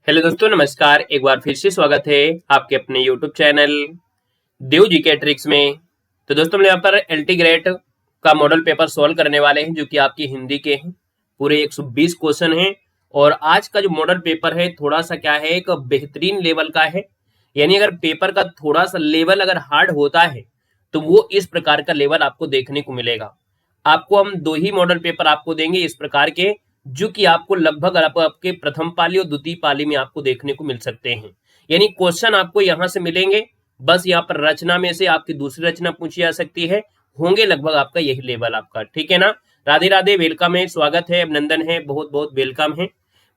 Hello दोस्तों, नमस्कार। एक बार फिर से स्वागत है आपके अपने यूट्यूब चैनल देव जी के ट्रिक्स में। तो दोस्तों, हम यहाँ पर एलटी ग्रेड का मॉडल पेपर सॉल्व करने वाले हैं, जो कि आपकी हिंदी के हैं। पूरे 120 क्वेश्चन हैं। और आज का जो मॉडल पेपर है थोड़ा सा क्या है, एक बेहतरीन लेवल का है। यानी अगर पेपर का थोड़ा सा लेवल अगर हार्ड होता है तो वो इस प्रकार का लेवल आपको देखने को मिलेगा। आपको हम 2 ही मॉडल पेपर आपको देंगे इस प्रकार के, जो कि आपको लगभग आपके प्रथम पाली और द्वितीय पाली में आपको देखने को मिल सकते हैं। यानी क्वेश्चन आपको यहाँ से मिलेंगे, बस यहाँ पर रचना में से आपकी दूसरी रचना पूछी जा सकती है। होंगे लगभग आपका यही लेवल आपका, ठीक है ना। राधे राधे, वेलकम है, स्वागत है, अभिनंदन है, बहुत बहुत वेलकम है।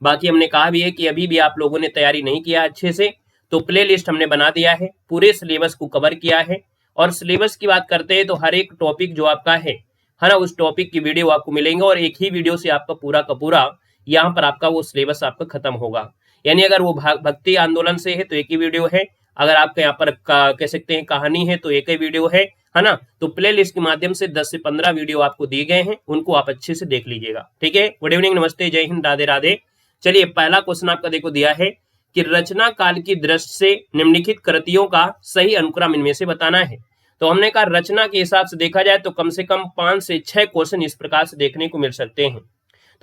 बाकी हमने कहा भी है कि अभी भी आप लोगों ने तैयारी नहीं किया अच्छे से, तो प्ले लिस्ट हमने बना दिया है, पूरे सिलेबस को कवर किया है। और सिलेबस की बात करते हैं तो हर एक टॉपिक जो आपका है ना, उस टॉपिक की वीडियो आपको मिलेंगे और एक ही वीडियो से आपका पूरा का पूरा यहाँ पर आपका वो सिलेबस आपका खत्म होगा। यानी अगर वो भक्ति आंदोलन से है तो एक ही वीडियो है, अगर आपका यहाँ पर कह सकते हैं कहानी है तो एक ही वीडियो है ना। तो प्ले लिस्ट के माध्यम से 10 से 15 वीडियो आपको दिए गए हैं, उनको आप अच्छे से देख लीजिएगा, ठीक है। गुड इवनिंग, नमस्ते, जय हिंद, राधे राधे। चलिए, पहला क्वेश्चन आपका देखो दिया है कि रचना काल की दृष्टि से निम्नलिखित कृतियों का सही अनुक्रम इनमें से बताना है। तो हमने कहा रचना के हिसाब से देखा जाए तो कम से कम 5 से 6 क्वेश्चन इस प्रकार से देखने को मिल सकते हैं।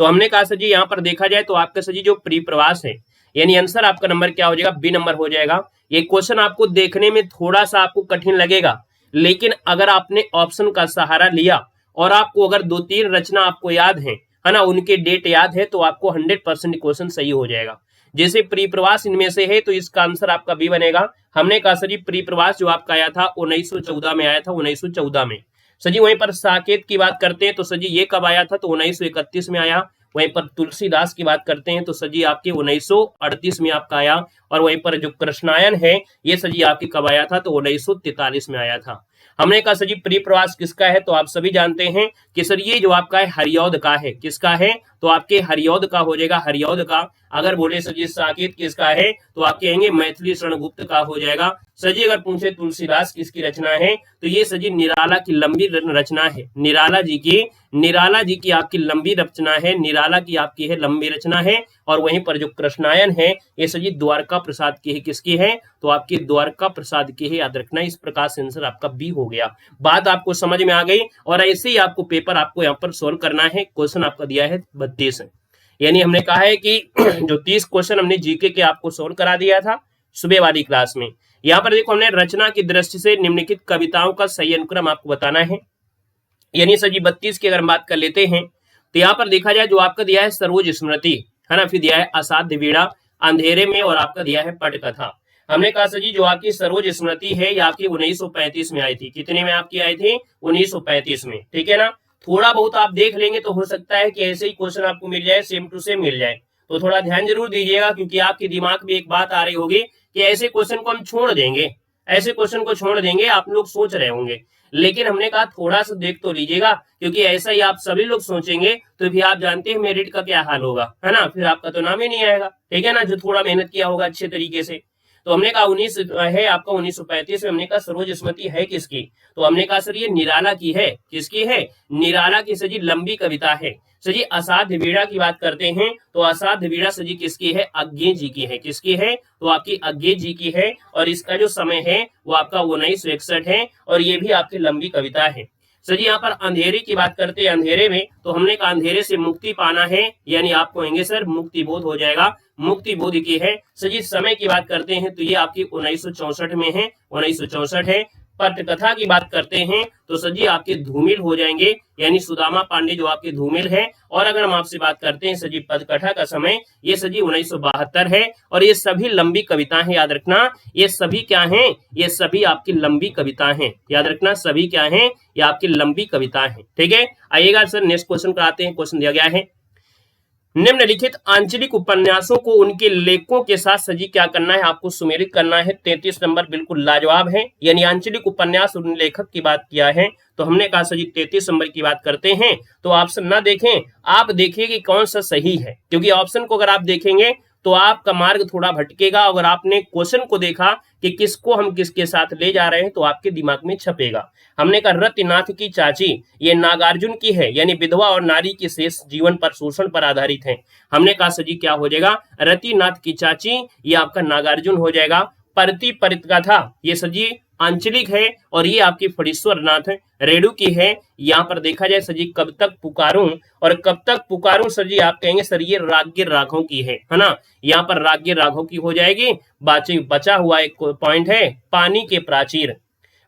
तो हमने कहा सर जी यहाँ पर देखा जाए तो आपका सर जी जो प्री प्रवास है, यानी आंसर आपका नंबर क्या हो जाएगा, बी नंबर हो जाएगा। ये क्वेश्चन आपको देखने में थोड़ा सा आपको कठिन लगेगा, लेकिन अगर आपने ऑप्शन का सहारा लिया और आपको अगर 2-3 रचना आपको याद है ना, उनके डेट याद है, तो आपको 100% क्वेश्चन सही हो जाएगा। जैसे प्री प्रवास इनमें से है तो इसका आंसर आपका बी बनेगा। हमने कहा सर जी प्री प्रवास जो आपका आया था 1914 में आया था, 1914 में। सर जी वहीं पर साकेत की बात करते हैं तो सर जी ये कब आया था, तो 1931 में आया। वहीं पर तुलसीदास की बात करते हैं तो सर जी आपके 1938 में आपका आया। और वहीं पर जो कृष्णायन है ये सर जी आपकी कब आया था, तो 1943 में आया था। हमने कहा सर जी प्री प्रवास किसका है, तो आप सभी जानते हैं कि सर ये जो आपका है हरिऔध का है। किसका है, तो आपके हरिऔध का हो जाएगा, हरिऔध का। अगर बोले सर जी साकेत किसका है, तो आप कहेंगे मैथिली शरण गुप्त का हो जाएगा। सर जी अगर पूछे तुलसीदास किसकी रचना है, तो ये सर जी निराला की लंबी रचना है। निराला जी की आपकी लंबी रचना है, निराला की आपकी है लंबी रचना है। और वहीं पर जो कृष्णायन है ये सर जी द्वारका प्रसाद की है। किसकी है, तो आपकी द्वारका प्रसाद की है, याद रखना। इस प्रकार से आंसर आपका बी हो गया। बात आपको समझ में आ गई। और ऐसे ही आपको पेपर आपको यहाँ पर सोल्व करना है। क्वेश्चन आपका दिया है 32, यानी हमने कहा है कि जो 30 क्वेश्चन हमने जीके के आपको सोल्व करा दिया था सुबह वाली क्लास में। यहाँ पर देखो हमने रचना की दृष्टि से निम्नलिखित कविताओं का सही अनुक्रम आपको बताना है। यानी सर जी 32 की अगर हम बात कर लेते हैं तो यहाँ पर देखा जाए जो आपका दिया है सरोज स्मृति है ना, फिर दिया है असाध्य वीणा, अंधेरे में, और आपका दिया है पटकथा। हमने कहा सर जी जो आपकी सरोज स्मृति है ये आपकी 1935 में आई थी। कितने में आपकी आई थी, 1935 में, ठीक है ना। थोड़ा बहुत आप देख लेंगे तो हो सकता है कि ऐसे ही क्वेश्चन आपको मिल जाए, सेम टू सेम मिल जाए। तो थोड़ा ध्यान जरूर दीजिएगा, क्योंकि आपके दिमाग में एक बात आ रही होगी कि ऐसे क्वेश्चन को हम छोड़ देंगे, ऐसे क्वेश्चन को छोड़ देंगे, आप लोग सोच रहे होंगे। लेकिन हमने कहा थोड़ा सा देख तो लीजिएगा, क्योंकि ऐसा ही आप सभी लोग सोचेंगे तो फिर आप जानते हैं मेरिट का क्या हाल होगा, है ना। फिर आपका तो नाम ही नहीं आएगा, ठीक है ना, जो थोड़ा मेहनत किया होगा अच्छे तरीके से। तो हमने कहा 19 है आपका 1935 में। हमने कहा सरोज स्मृति है किसकी, तो हमने कहा सर ये निराला की है। किसकी है, निराला की सर जी लंबी कविता है। सर जी असाध्य वीणा की बात करते हैं तो असाध्य वीणा सर जी किसकी है, अज्ञे जी की है। किसकी है, तो आपकी अज्ञे जी की है। और इसका जो समय है वो आपका 1961 है। और ये भी आपकी लंबी कविता है। सर जी यहाँ पर अंधेरे की बात करते हैं, अंधेरे में, तो हमने कहा अंधेरे से मुक्ति पाना है, यानी आप कहेंगे सर मुक्ति बोध हो जाएगा, मुक्ति बोध की है। सर जी समय की बात करते हैं तो ये आपकी 1964 में है, 1964 है। पटकथा की बात करते हैं तो सर जी आपके धूमिल हो जाएंगे, यानी सुदामा पांडे जो आपके धूमिल है। और अगर हम आपसे बात करते हैं सर जी पटकथा का समय, ये सर जी 1972 है। और ये सभी लंबी कविताएं हैं, याद रखना। ये सभी क्या हैं, ये सभी आपकी लंबी कविताएं हैं, याद रखना। सभी क्या हैं, ये आपकी लंबी कविताएं हैं, ठीक है। आइएगा सर नेक्स्ट क्वेश्चन कराते हैं। क्वेश्चन दिया गया है निम्नलिखित आंचलिक उपन्यासों को उनके लेखकों के साथ सजी क्या करना है, आपको सुमेलित करना है। 33 नंबर बिल्कुल लाजवाब है। यानी आंचलिक उपन्यास उन लेखक की बात किया है तो हमने कहा सजी 33 नंबर की बात करते हैं। तो ऑप्शन ना देखें, आप देखिए कि कौन सा सही है, क्योंकि ऑप्शन को अगर आप देखेंगे तो आपका मार्ग थोड़ा भटकेगा। अगर आपने क्वेश्चन को देखा कि किसको हम किसके साथ ले जा रहे हैं तो आपके दिमाग में छपेगा। हमने कहा रतिनाथ की चाची, ये नागार्जुन की है, यानी विधवा और नारी के शेष जीवन पर शोषण पर आधारित है। हमने कहा सजी क्या हो जाएगा, रतिनाथ की चाची, ये आपका नागार्जुन हो जाएगा। परति परितकथा, ये सजी आंचलिक है और ये आपकी फणीश्वर नाथ रेणु की है। यहाँ पर देखा जाए सजी कब तक पुकारूं, और कब तक पुकारूं सजी आप कहेंगे सर ये राज्य राघव की है ना। यहाँ पर राज्य राघव की हो जाएगी। बचा हुआ एक पॉइंट है पानी के प्राचीर।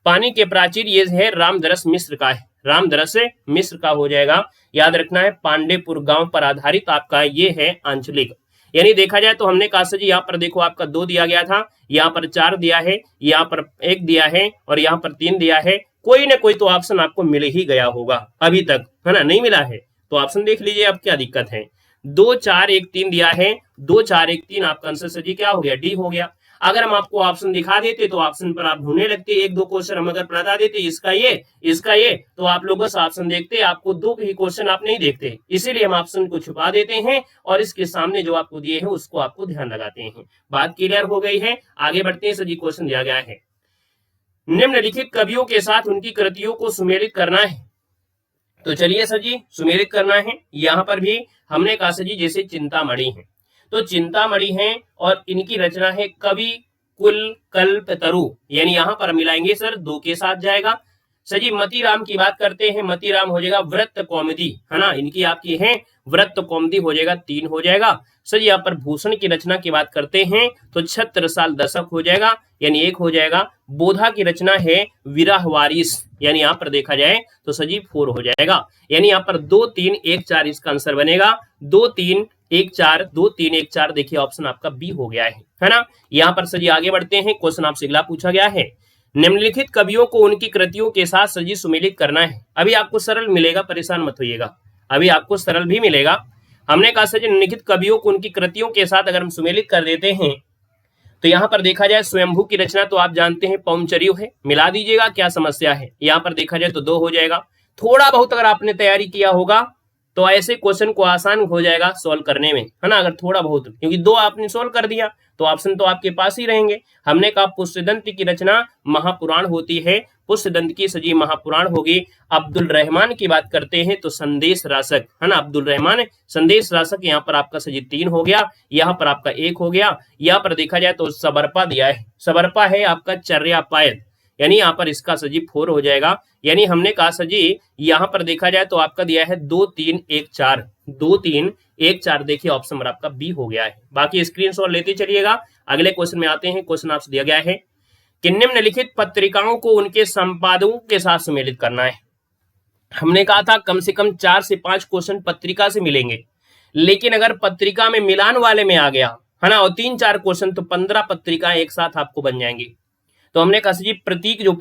पानी के प्राचीर ये है रामदरस मिश्र का है, रामदरस मिश्र का हो जाएगा। याद रखना है पांडेपुर गांव पर आधारित आपका ये है आंचलिक। यानी देखा जाए तो हमने कहा सर जी यहाँ पर देखो आपका 2 दिया गया था, यहाँ पर 4 दिया है, यहाँ पर 1 दिया है और यहाँ पर 3 दिया है। कोई ना कोई तो ऑप्शन आपको मिल ही गया होगा अभी तक, है ना। नहीं मिला है तो ऑप्शन देख लीजिए, अब क्या दिक्कत है। 2 4 1 3 दिया है, 2 4 1 3 आपका आंसर सर जी क्या हो गया, डी हो गया। अगर हम आपको ऑप्शन दिखा देते तो ऑप्शन पर आप ढूंढने लगते, 1-2 क्वेश्चन हम अगर बता देते इसका ये तो आप लोग बस ऑप्शन देखते, आपको 2 ही क्वेश्चन आप नहीं देखते। इसीलिए हम ऑप्शन को छुपा देते हैं और इसके सामने जो आपको दिए हैं उसको आपको ध्यान लगाते हैं। बात क्लियर हो गई है, आगे बढ़ते हैं। सर जी क्वेश्चन दिया गया है, निम्नलिखित कवियों के साथ उनकी कृतियों को सुमेलित करना है। तो चलिए सर जी सुमेलित करना है। यहाँ पर भी हमने कहा सर जी जैसे चिंतामणि है, तो चिंतामणि है और इनकी रचना है कवि कुल कल्प तरु, यानी यहां पर मिलाएंगे सर 2 के साथ जाएगा। सर जी मतीराम की बात करते हैं, मतीराम हो जाएगा व्रत कौमुदी, है ना, इनकी आपकी है व्रत कौमुदी हो जाएगा, 3 हो जाएगा। सर यहाँ पर भूषण की रचना की बात करते हैं तो छत्रसाल दशक हो जाएगा, यानी 1 हो जाएगा। बोधा की रचना है विरह वारिस, यानी यहाँ पर देखा जाए तो सजी 4 हो जाएगा। यानी यहाँ पर 2 3 1 4 इसका आंसर बनेगा। 2 3 1 4 2 3 1 4 देखिए ऑप्शन आपका बी हो गया है ना। यहाँ पर सजी आगे बढ़ते हैं। क्वेश्चन आपसे अगला पूछा गया है, निम्नलिखित कवियों को उनकी कृतियों के साथ सजी सुमेलित करना है। अभी आपको सरल मिलेगा, परेशान मत होइएगा, अभी आपको सरल भी मिलेगा। हमने कहा सर निम्नलिखित कवियों को उनकी कृतियों के साथ अगर हम सुमेलित कर देते हैं तो यहाँ पर देखा जाए स्वयंभू की रचना तो आप जानते हैं पौंचर्यु है, मिला दीजिएगा, क्या समस्या है। यहाँ पर देखा जाए तो 2 हो जाएगा। थोड़ा बहुत अगर आपने तैयारी किया होगा तो ऐसे क्वेश्चन को आसान हो जाएगा सॉल्व करने में, है ना। अगर थोड़ा बहुत, क्योंकि 2 आपने सॉल्व कर दिया तो ऑप्शन तो आपके पास ही रहेंगे। हमने कहा पुष्यदंत की रचना महापुराण होती है, पुष्यदंत की सजी महापुराण होगी। अब्दुल रहमान की बात करते हैं तो संदेश रासक, है ना, अब्दुल रहमान संदेश रासक, यहाँ पर आपका सजी 3 हो गया, यहाँ पर आपका 1 हो गया। यहाँ पर देखा जाए तो सबरपा दिया है, सबरपा है आपका चर्यापायत, यानी यहाँ पर इसका सजी 4 हो जाएगा। यानी हमने कहा सजी यहाँ पर देखा जाए तो आपका दिया है 2 3 1 4, 2 3 1 4 देखिए ऑप्शन नंबर आपका बी हो गया है। बाकी स्क्रीनशॉट लेते चलिएगा। अगले क्वेश्चन में आते हैं। क्वेश्चन आपसे दिया गया है कि निम्नलिखित पत्रिकाओं को उनके संपादकों के साथ सम्मिलित करना है। हमने कहा था कम से कम 4 से 5 क्वेश्चन पत्रिका से मिलेंगे, लेकिन अगर पत्रिका में मिलान वाले में आ गया, है ना, और 3-4 क्वेश्चन तो 15 पत्रिकाएं एक साथ आपको बन जाएंगी। तो हमने कहा जी प्रतीक जो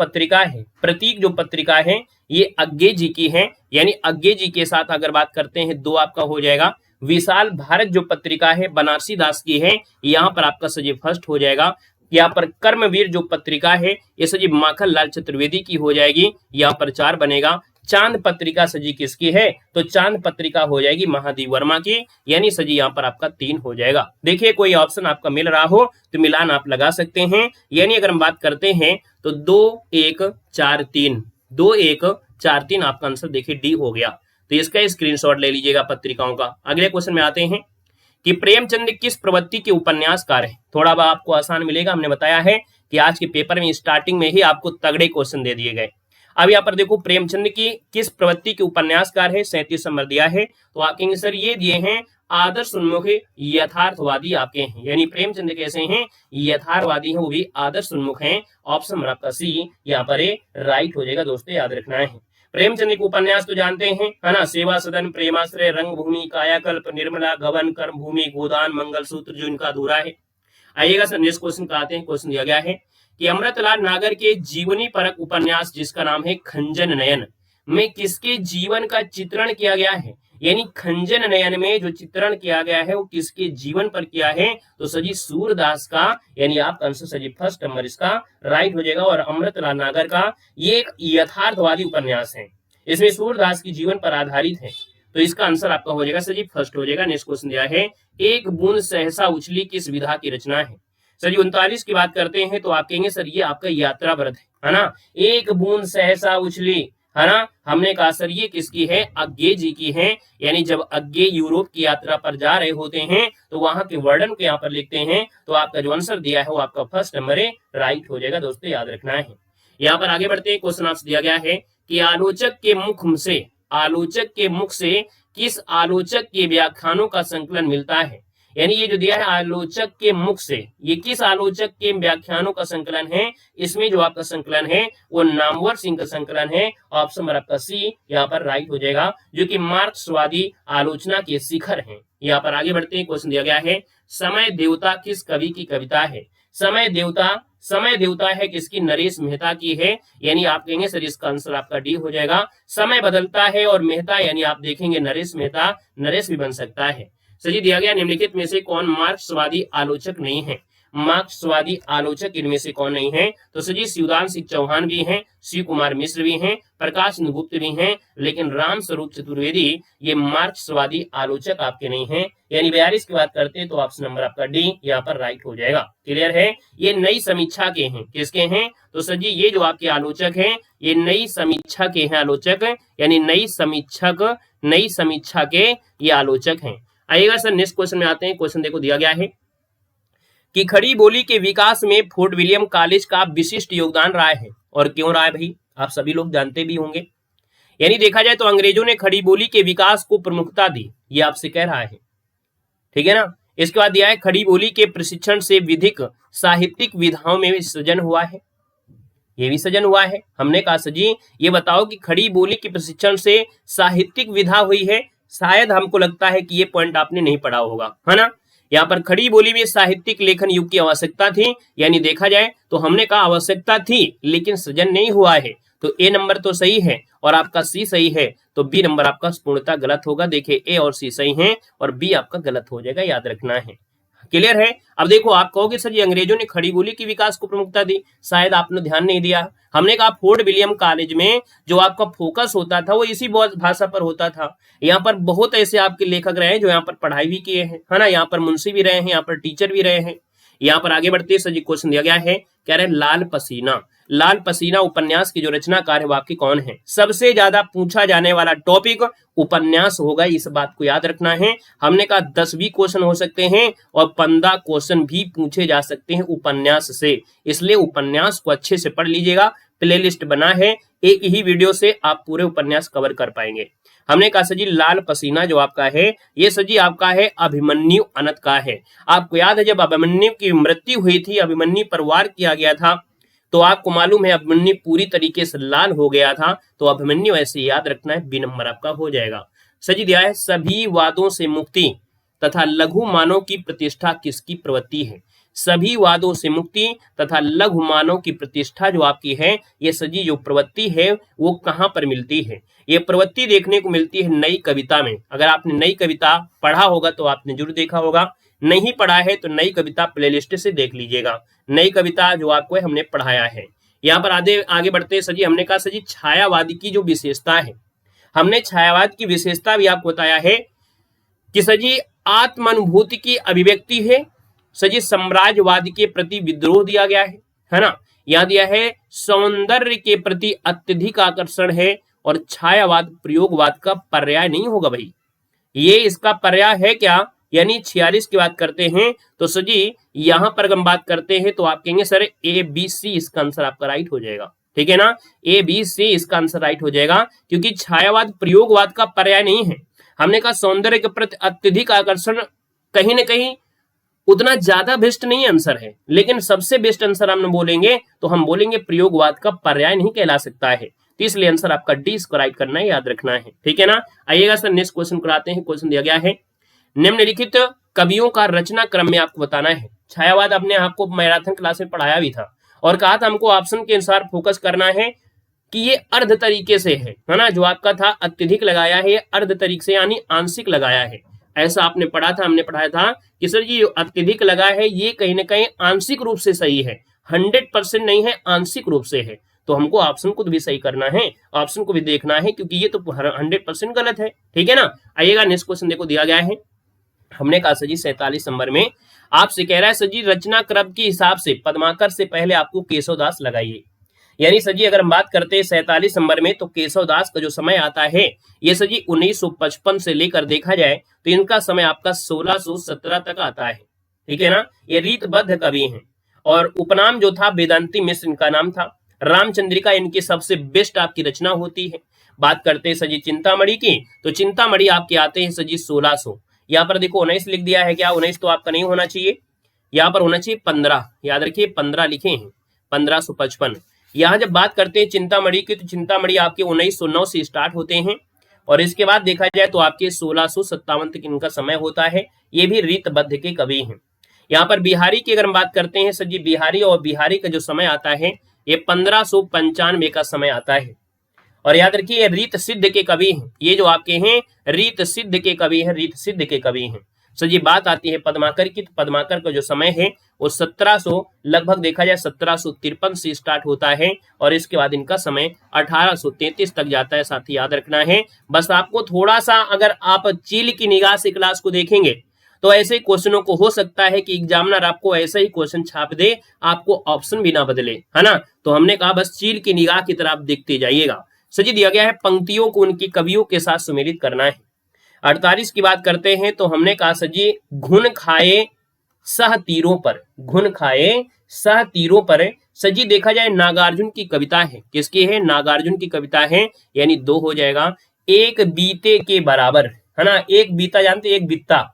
पत्रिका है ये अज्ञे जी की है, यानी अज्ञे जी के साथ अगर बात करते हैं 2 आपका हो जाएगा। विशाल भारत जो पत्रिका है बनारसी दास की है, यहाँ पर आपका सजी फर्स्ट हो जाएगा। यहाँ पर कर्मवीर जो पत्रिका है ये सजी माखन लाल चतुर्वेदी की हो जाएगी, यहाँ पर 4 बनेगा। चांद पत्रिका सजी किसकी है, तो चांद पत्रिका हो जाएगी महादेव वर्मा की, यानी सजी यहाँ पर आपका 3 हो जाएगा। देखिए कोई ऑप्शन आपका मिल रहा हो तो मिलान आप लगा सकते हैं। यानी अगर हम बात करते हैं तो 2 1 4 3, 2 1 4 3 आपका आंसर देखिए डी हो गया। तो इसका स्क्रीनशॉट ले लीजिएगा पत्रिकाओं का। अगले क्वेश्चन में आते हैं कि प्रेमचंद किस प्रवृत्ति के उपन्यासकार है। थोड़ा बहुत आपको आसान मिलेगा, हमने बताया है कि आज के पेपर में स्टार्टिंग में ही आपको तगड़े क्वेश्चन दे दिए गए। अब यहाँ पर देखो प्रेमचंद की किस प्रवृत्ति के उपन्यासकार है, 37 नंबर दिया है। तो आप कहेंगे सर ये दिए हैं आदर्श उन्मुख यथार्थवादी आपके हैं, यानी प्रेमचंद कैसे हैं, यथार्थवादी हैं, वो भी आदर्श उन्मुख हैं। ऑप्शन नंबर आपका सी यहाँ पर राइट हो जाएगा दोस्तों, याद रखना है। प्रेमचंद के उपन्यास तो जानते हैं, है ना, सेवा सदन, प्रेमाश्रय, रंगभूमि, कायाकल्प, निर्मला, गबन, कर्म भूमि, गोदान, मंगलसूत्र जो इनका अधूरा है। आइएगा सर नेक्स्ट क्वेश्चन का आते हैं। क्वेश्चन दिया गया है कि अमृतलाल नागर के जीवनी परक उपन्यास जिसका नाम है खंजन नयन में किसके जीवन का चित्रण किया गया है, यानी खंजन नयन में जो चित्रण किया गया है वो किसके जीवन पर किया है, तो सजी सूरदास का, यानी आपका आंसर सजी फर्स्ट नंबर इसका राइट हो जाएगा। और अमृतलाल नागर का ये एक यथार्थवादी उपन्यास है, इसमें सूरदास की जीवन पर आधारित है। तो इसका आंसर आपका हो जाएगा सर जी फर्स्ट हो जाएगा। नेक्स्ट क्वेश्चन दिया है, एक बूंद सहसा उछली किस विधा की रचना है। सर जी 39 की बात करते हैं तो आप कहेंगे सर ये आपका यात्रा व्रत है ना। एक बूंद सहसा उछली, है ना, हमने कहा सर ये किसकी है, अज्ञे जी की है। यानी जब अज्ञे यूरोप की यात्रा पर जा रहे होते हैं तो वहां के वर्णन को यहाँ पर लिखते हैं, तो आपका जो आंसर दिया है वो आपका फर्स्ट नंबर है, राइट हो जाएगा दोस्तों, याद रखना है। यहाँ पर आगे बढ़ते हैं, क्वेश्चन आपसे दिया गया है कि आलोचक के मुख से किस आलोचक के व्याख्यानों का संकलन मिलता है। यानी ये जो दिया है आलोचक के मुख से, ये किस आलोचक के व्याख्यानों का संकलन है। इसमें जो आपका संकलन है वो नामवर सिंह का संकलन है। ऑप्शन नंबर आपका सी यहाँ पर राइट हो जाएगा, जो कि मार्क्सवादी आलोचना के शिखर हैं। यहाँ पर आगे बढ़ते हैं, क्वेश्चन दिया गया है, समय देवता किस कवि की कविता है। समय देवता है किसकी, नरेश मेहता की है। यानी आप कहेंगे सर इसका आंसर आपका डी हो जाएगा। समय बदलता है और मेहता यानी आप देखेंगे नरेश मेहता, नरेश भी बन सकता है। सही दिया गया, निम्नलिखित में से कौन मार्क्सवादी आलोचक नहीं है। मार्क्सवादी आलोचक इनमें से कौन नहीं है, तो सजी शिवदान सिंह चौहान भी हैं, शिव कुमार मिश्र भी हैं, प्रकाश गुप्त भी हैं, लेकिन राम स्वरूप चतुर्वेदी ये मार्क्सवादी आलोचक आपके नहीं हैं। यानी 42 की बात करते हैं तो ऑप्शन नंबर आपका डी यहाँ पर राइट हो जाएगा। क्लियर है, ये नई समीक्षा के हैं, किसके हैं, तो सजी ये जो आपके आलोचक हैं ये नई समीक्षा के हैं आलोचक, यानी नई समीक्षा के ये आलोचक हैं। आइएगा सर नेक्स्ट क्वेश्चन में आते हैं। क्वेश्चन देखो दिया गया है कि खड़ी बोली के विकास में फोर्ट विलियम कॉलेज का विशिष्ट योगदान रहा है, और क्यों रहा है भाई, आप सभी लोग जानते भी होंगे। यानी देखा जाए तो अंग्रेजों ने खड़ी बोली के विकास को प्रमुखता दी, ये आपसे कह रहा है, ठीक है ना। इसके बाद दिया है खड़ी बोली के प्रशिक्षण से विधिक साहित्यिक विधाओं में सृजन हुआ है, ये भी सृजन हुआ है। हमने कहा सजी ये बताओ कि खड़ी बोली के प्रशिक्षण से साहित्यिक विधा हुई है, शायद हमको लगता है कि ये पॉइंट आपने नहीं पढ़ा होगा, है ना। यहाँ पर खड़ी बोली में साहित्यिक लेखन युग की आवश्यकता थी, यानी देखा जाए तो हमने कहा आवश्यकता थी लेकिन सृजन नहीं हुआ है, तो ए नंबर तो सही है और आपका सी सही है, तो बी नंबर आपका पूर्णतः गलत होगा। देखिए ए और सी सही है और बी आपका गलत हो जाएगा, याद रखना है। क्लियर है। अब देखो आप कहोगे सर ये अंग्रेजों ने खड़ी बोली की विकास को प्रमुखता दी, शायद आपने ध्यान नहीं दिया। हमने कहा फोर्ट विलियम कॉलेज में जो आपका फोकस होता था वो इसी भाषा पर होता था। यहाँ पर बहुत ऐसे आपके लेखक रहे हैं जो यहाँ पर पढ़ाई भी किए हैं, है ना, यहाँ पर मुंशी भी रहे हैं, यहाँ पर टीचर भी रहे हैं। यहाँ पर आगे बढ़ते सर जी क्वेश्चन दिया गया है, कह रहे लाल पसीना उपन्यास की जो रचनाकार है वो आपकी कौन है। सबसे ज्यादा पूछा जाने वाला टॉपिक उपन्यास होगा, इस बात को याद रखना है। हमने कहा 10 भी क्वेश्चन हो सकते हैं और 15 क्वेश्चन भी पूछे जा सकते हैं उपन्यास से, इसलिए उपन्यास को अच्छे से पढ़ लीजिएगा। प्लेलिस्ट बना है, एक ही वीडियो से आप पूरे उपन्यास कवर कर पाएंगे। हमने कहा सजी लाल पसीना जो आपका है ये सजी आपका है अभिमन्यु अनंत का है। आपको याद है जब अभिमन्यु की मृत्यु हुई थी, अभिमन्यु पर वार किया गया था, तो आपको मालूम है अभिमन्यु पूरी तरीके से लाल हो गया था, तो अभिमन्यु ऐसे याद रखना है, बी नंबर आपका हो जाएगा। सजी दिया है सभी वादों से मुक्ति तथा लघु मानव की प्रतिष्ठा किसकी प्रवृत्ति है। सभी वादों से मुक्ति तथा लघु मानव की प्रतिष्ठा जो आपकी है ये सजी जो प्रवृत्ति है वो कहाँ पर मिलती है। ये प्रवृत्ति देखने को मिलती है नई कविता में। अगर आपने नई कविता पढ़ा होगा तो आपने जरूर देखा होगा, नहीं पढ़ा है तो नई कविता प्लेलिस्ट से देख लीजिएगा। नई कविता जो आपको है हमने पढ़ाया है। यहाँ पर आगे बढ़ते सजी हमने कहा सजी छायावाद की जो विशेषता है, हमने छायावाद की विशेषता भी आपको बताया है कि सजी आत्मानुभूति की अभिव्यक्ति है, सजी साम्राज्यवाद के प्रति विद्रोह दिया गया है ना। यहाँ दिया है सौंदर्य के प्रति अत्यधिक आकर्षण है, और छायावाद प्रयोगवाद का पर्याय नहीं होगा भाई, ये इसका पर्याय है क्या। यानी 46 की बात करते हैं तो सजी यहाँ पर हम बात करते हैं तो आप कहेंगे सर ए बी सी इसका आंसर आपका राइट हो जाएगा, ठीक है ना, ए बी सी इसका आंसर राइट हो जाएगा, क्योंकि छायावाद प्रयोगवाद का पर्याय नहीं है। हमने कहा सौंदर्य के प्रति अत्यधिक आकर्षण कहीं ना कहीं उतना ज्यादा बेस्ट नहीं आंसर है, लेकिन सबसे बेस्ट आंसर हम बोलेंगे तो हम बोलेंगे प्रयोगवाद का पर्याय नहीं कहला सकता है, तो इसलिए आंसर आपका डी इसको राइट करना है, याद रखना है, ठीक है ना। आइएगा सर नेक्स्ट क्वेश्चन कराते हैं। क्वेश्चन दिया गया है निम्नलिखित कवियों का रचना क्रम में आपको बताना है। छायावाद अपने आपको मैराथन क्लास में पढ़ाया भी था और कहा था हमको ऑप्शन के अनुसार फोकस करना है कि ये अर्ध तरीके से है ना, जो आपका था अत्यधिक लगाया है ये अर्ध तरीके से यानी आंशिक लगाया है, ऐसा आपने पढ़ा था, हमने पढ़ाया था कि सर ये अत्यधिक लगा है ये कहीं ना कहीं आंशिक रूप से सही है, 100% नहीं है, आंशिक रूप से है, तो हमको ऑप्शन को भी सही करना है, ऑप्शन को भी देखना है, क्योंकि ये तो 100% गलत है। ठीक है ना। आइएगा नेक्स्ट क्वेश्चन देखो दिया गया है। हमने कहा सर जी 47 नंबर में आपसे कह रहा है सर जी रचना क्रम के हिसाब से पद्माकर से पहले आपको केशवदास लगाइए। यानी सर जी अगर हम बात करते हैं 47 नंबर में, तो केशवदास का जो समय आता है ये सर जी 1955 से लेकर देखा जाए तो इनका समय आपका 1617 तक आता है। ठीक है ना। ये रीतबद्ध कवि हैं और उपनाम जो था वेदांती मिश्र इनका नाम था। रामचंद्रिका इनकी सबसे बेस्ट आपकी रचना होती है। बात करते हैं सर जी चिंतामणि की, तो चिंतामणि आपके आते हैं सर जी 1600। यहाँ पर देखो 19 लिख दिया है, क्या 19 तो आपका नहीं होना चाहिए, यहाँ पर होना चाहिए 15, याद रखिए 15 लिखे हैं, 1555। यहाँ जब बात करते हैं चिंतामणि की, तो चिंतामणि आपके 1909 से स्टार्ट होते हैं और इसके बाद देखा जाए तो आपके 1657 तक इनका समय होता है। ये भी रीतबद्ध के कवि हैं। यहाँ पर बिहारी की अगर हम बात करते हैं सर जी, बिहारी और बिहारी का जो समय आता है ये 1595 का समय आता है। और याद रखिए ये रीत सिद्ध के कवि हैं, ये जो आपके हैं रीत सिद्ध के कवि हैं, रीत सिद्ध के कवि हैं। सर जी बात आती है पद्माकर की, तो पद्माकर का जो समय है वो 1700 लगभग देखा जाए 1753 से स्टार्ट होता है और इसके बाद इनका समय 1833 तक जाता है। साथ ही याद रखना है, बस आपको थोड़ा सा अगर आप चील की निगाह से क्लास को देखेंगे तो ऐसे क्वेश्चनों को हो सकता है कि एग्जामिनर आपको ऐसा ही क्वेश्चन छाप दे, आपको ऑप्शन भी ना बदले, है ना। तो हमने कहा बस चील की निगाह की तरफ देखते जाइएगा। सर जी दिया गया है पंक्तियों को उनकी कवियों के साथ सुमेलित करना है। 48 की बात करते हैं, तो हमने कहा सर जी घुन खाए सह तीरों पर, घुन खाए सह तीरों पर। सर जी देखा जाए नागार्जुन की कविता है, किसकी है, नागार्जुन की कविता है, यानी 2 हो जाएगा। एक बीते के बराबर, है ना, एक बीता जानते, एक बीता,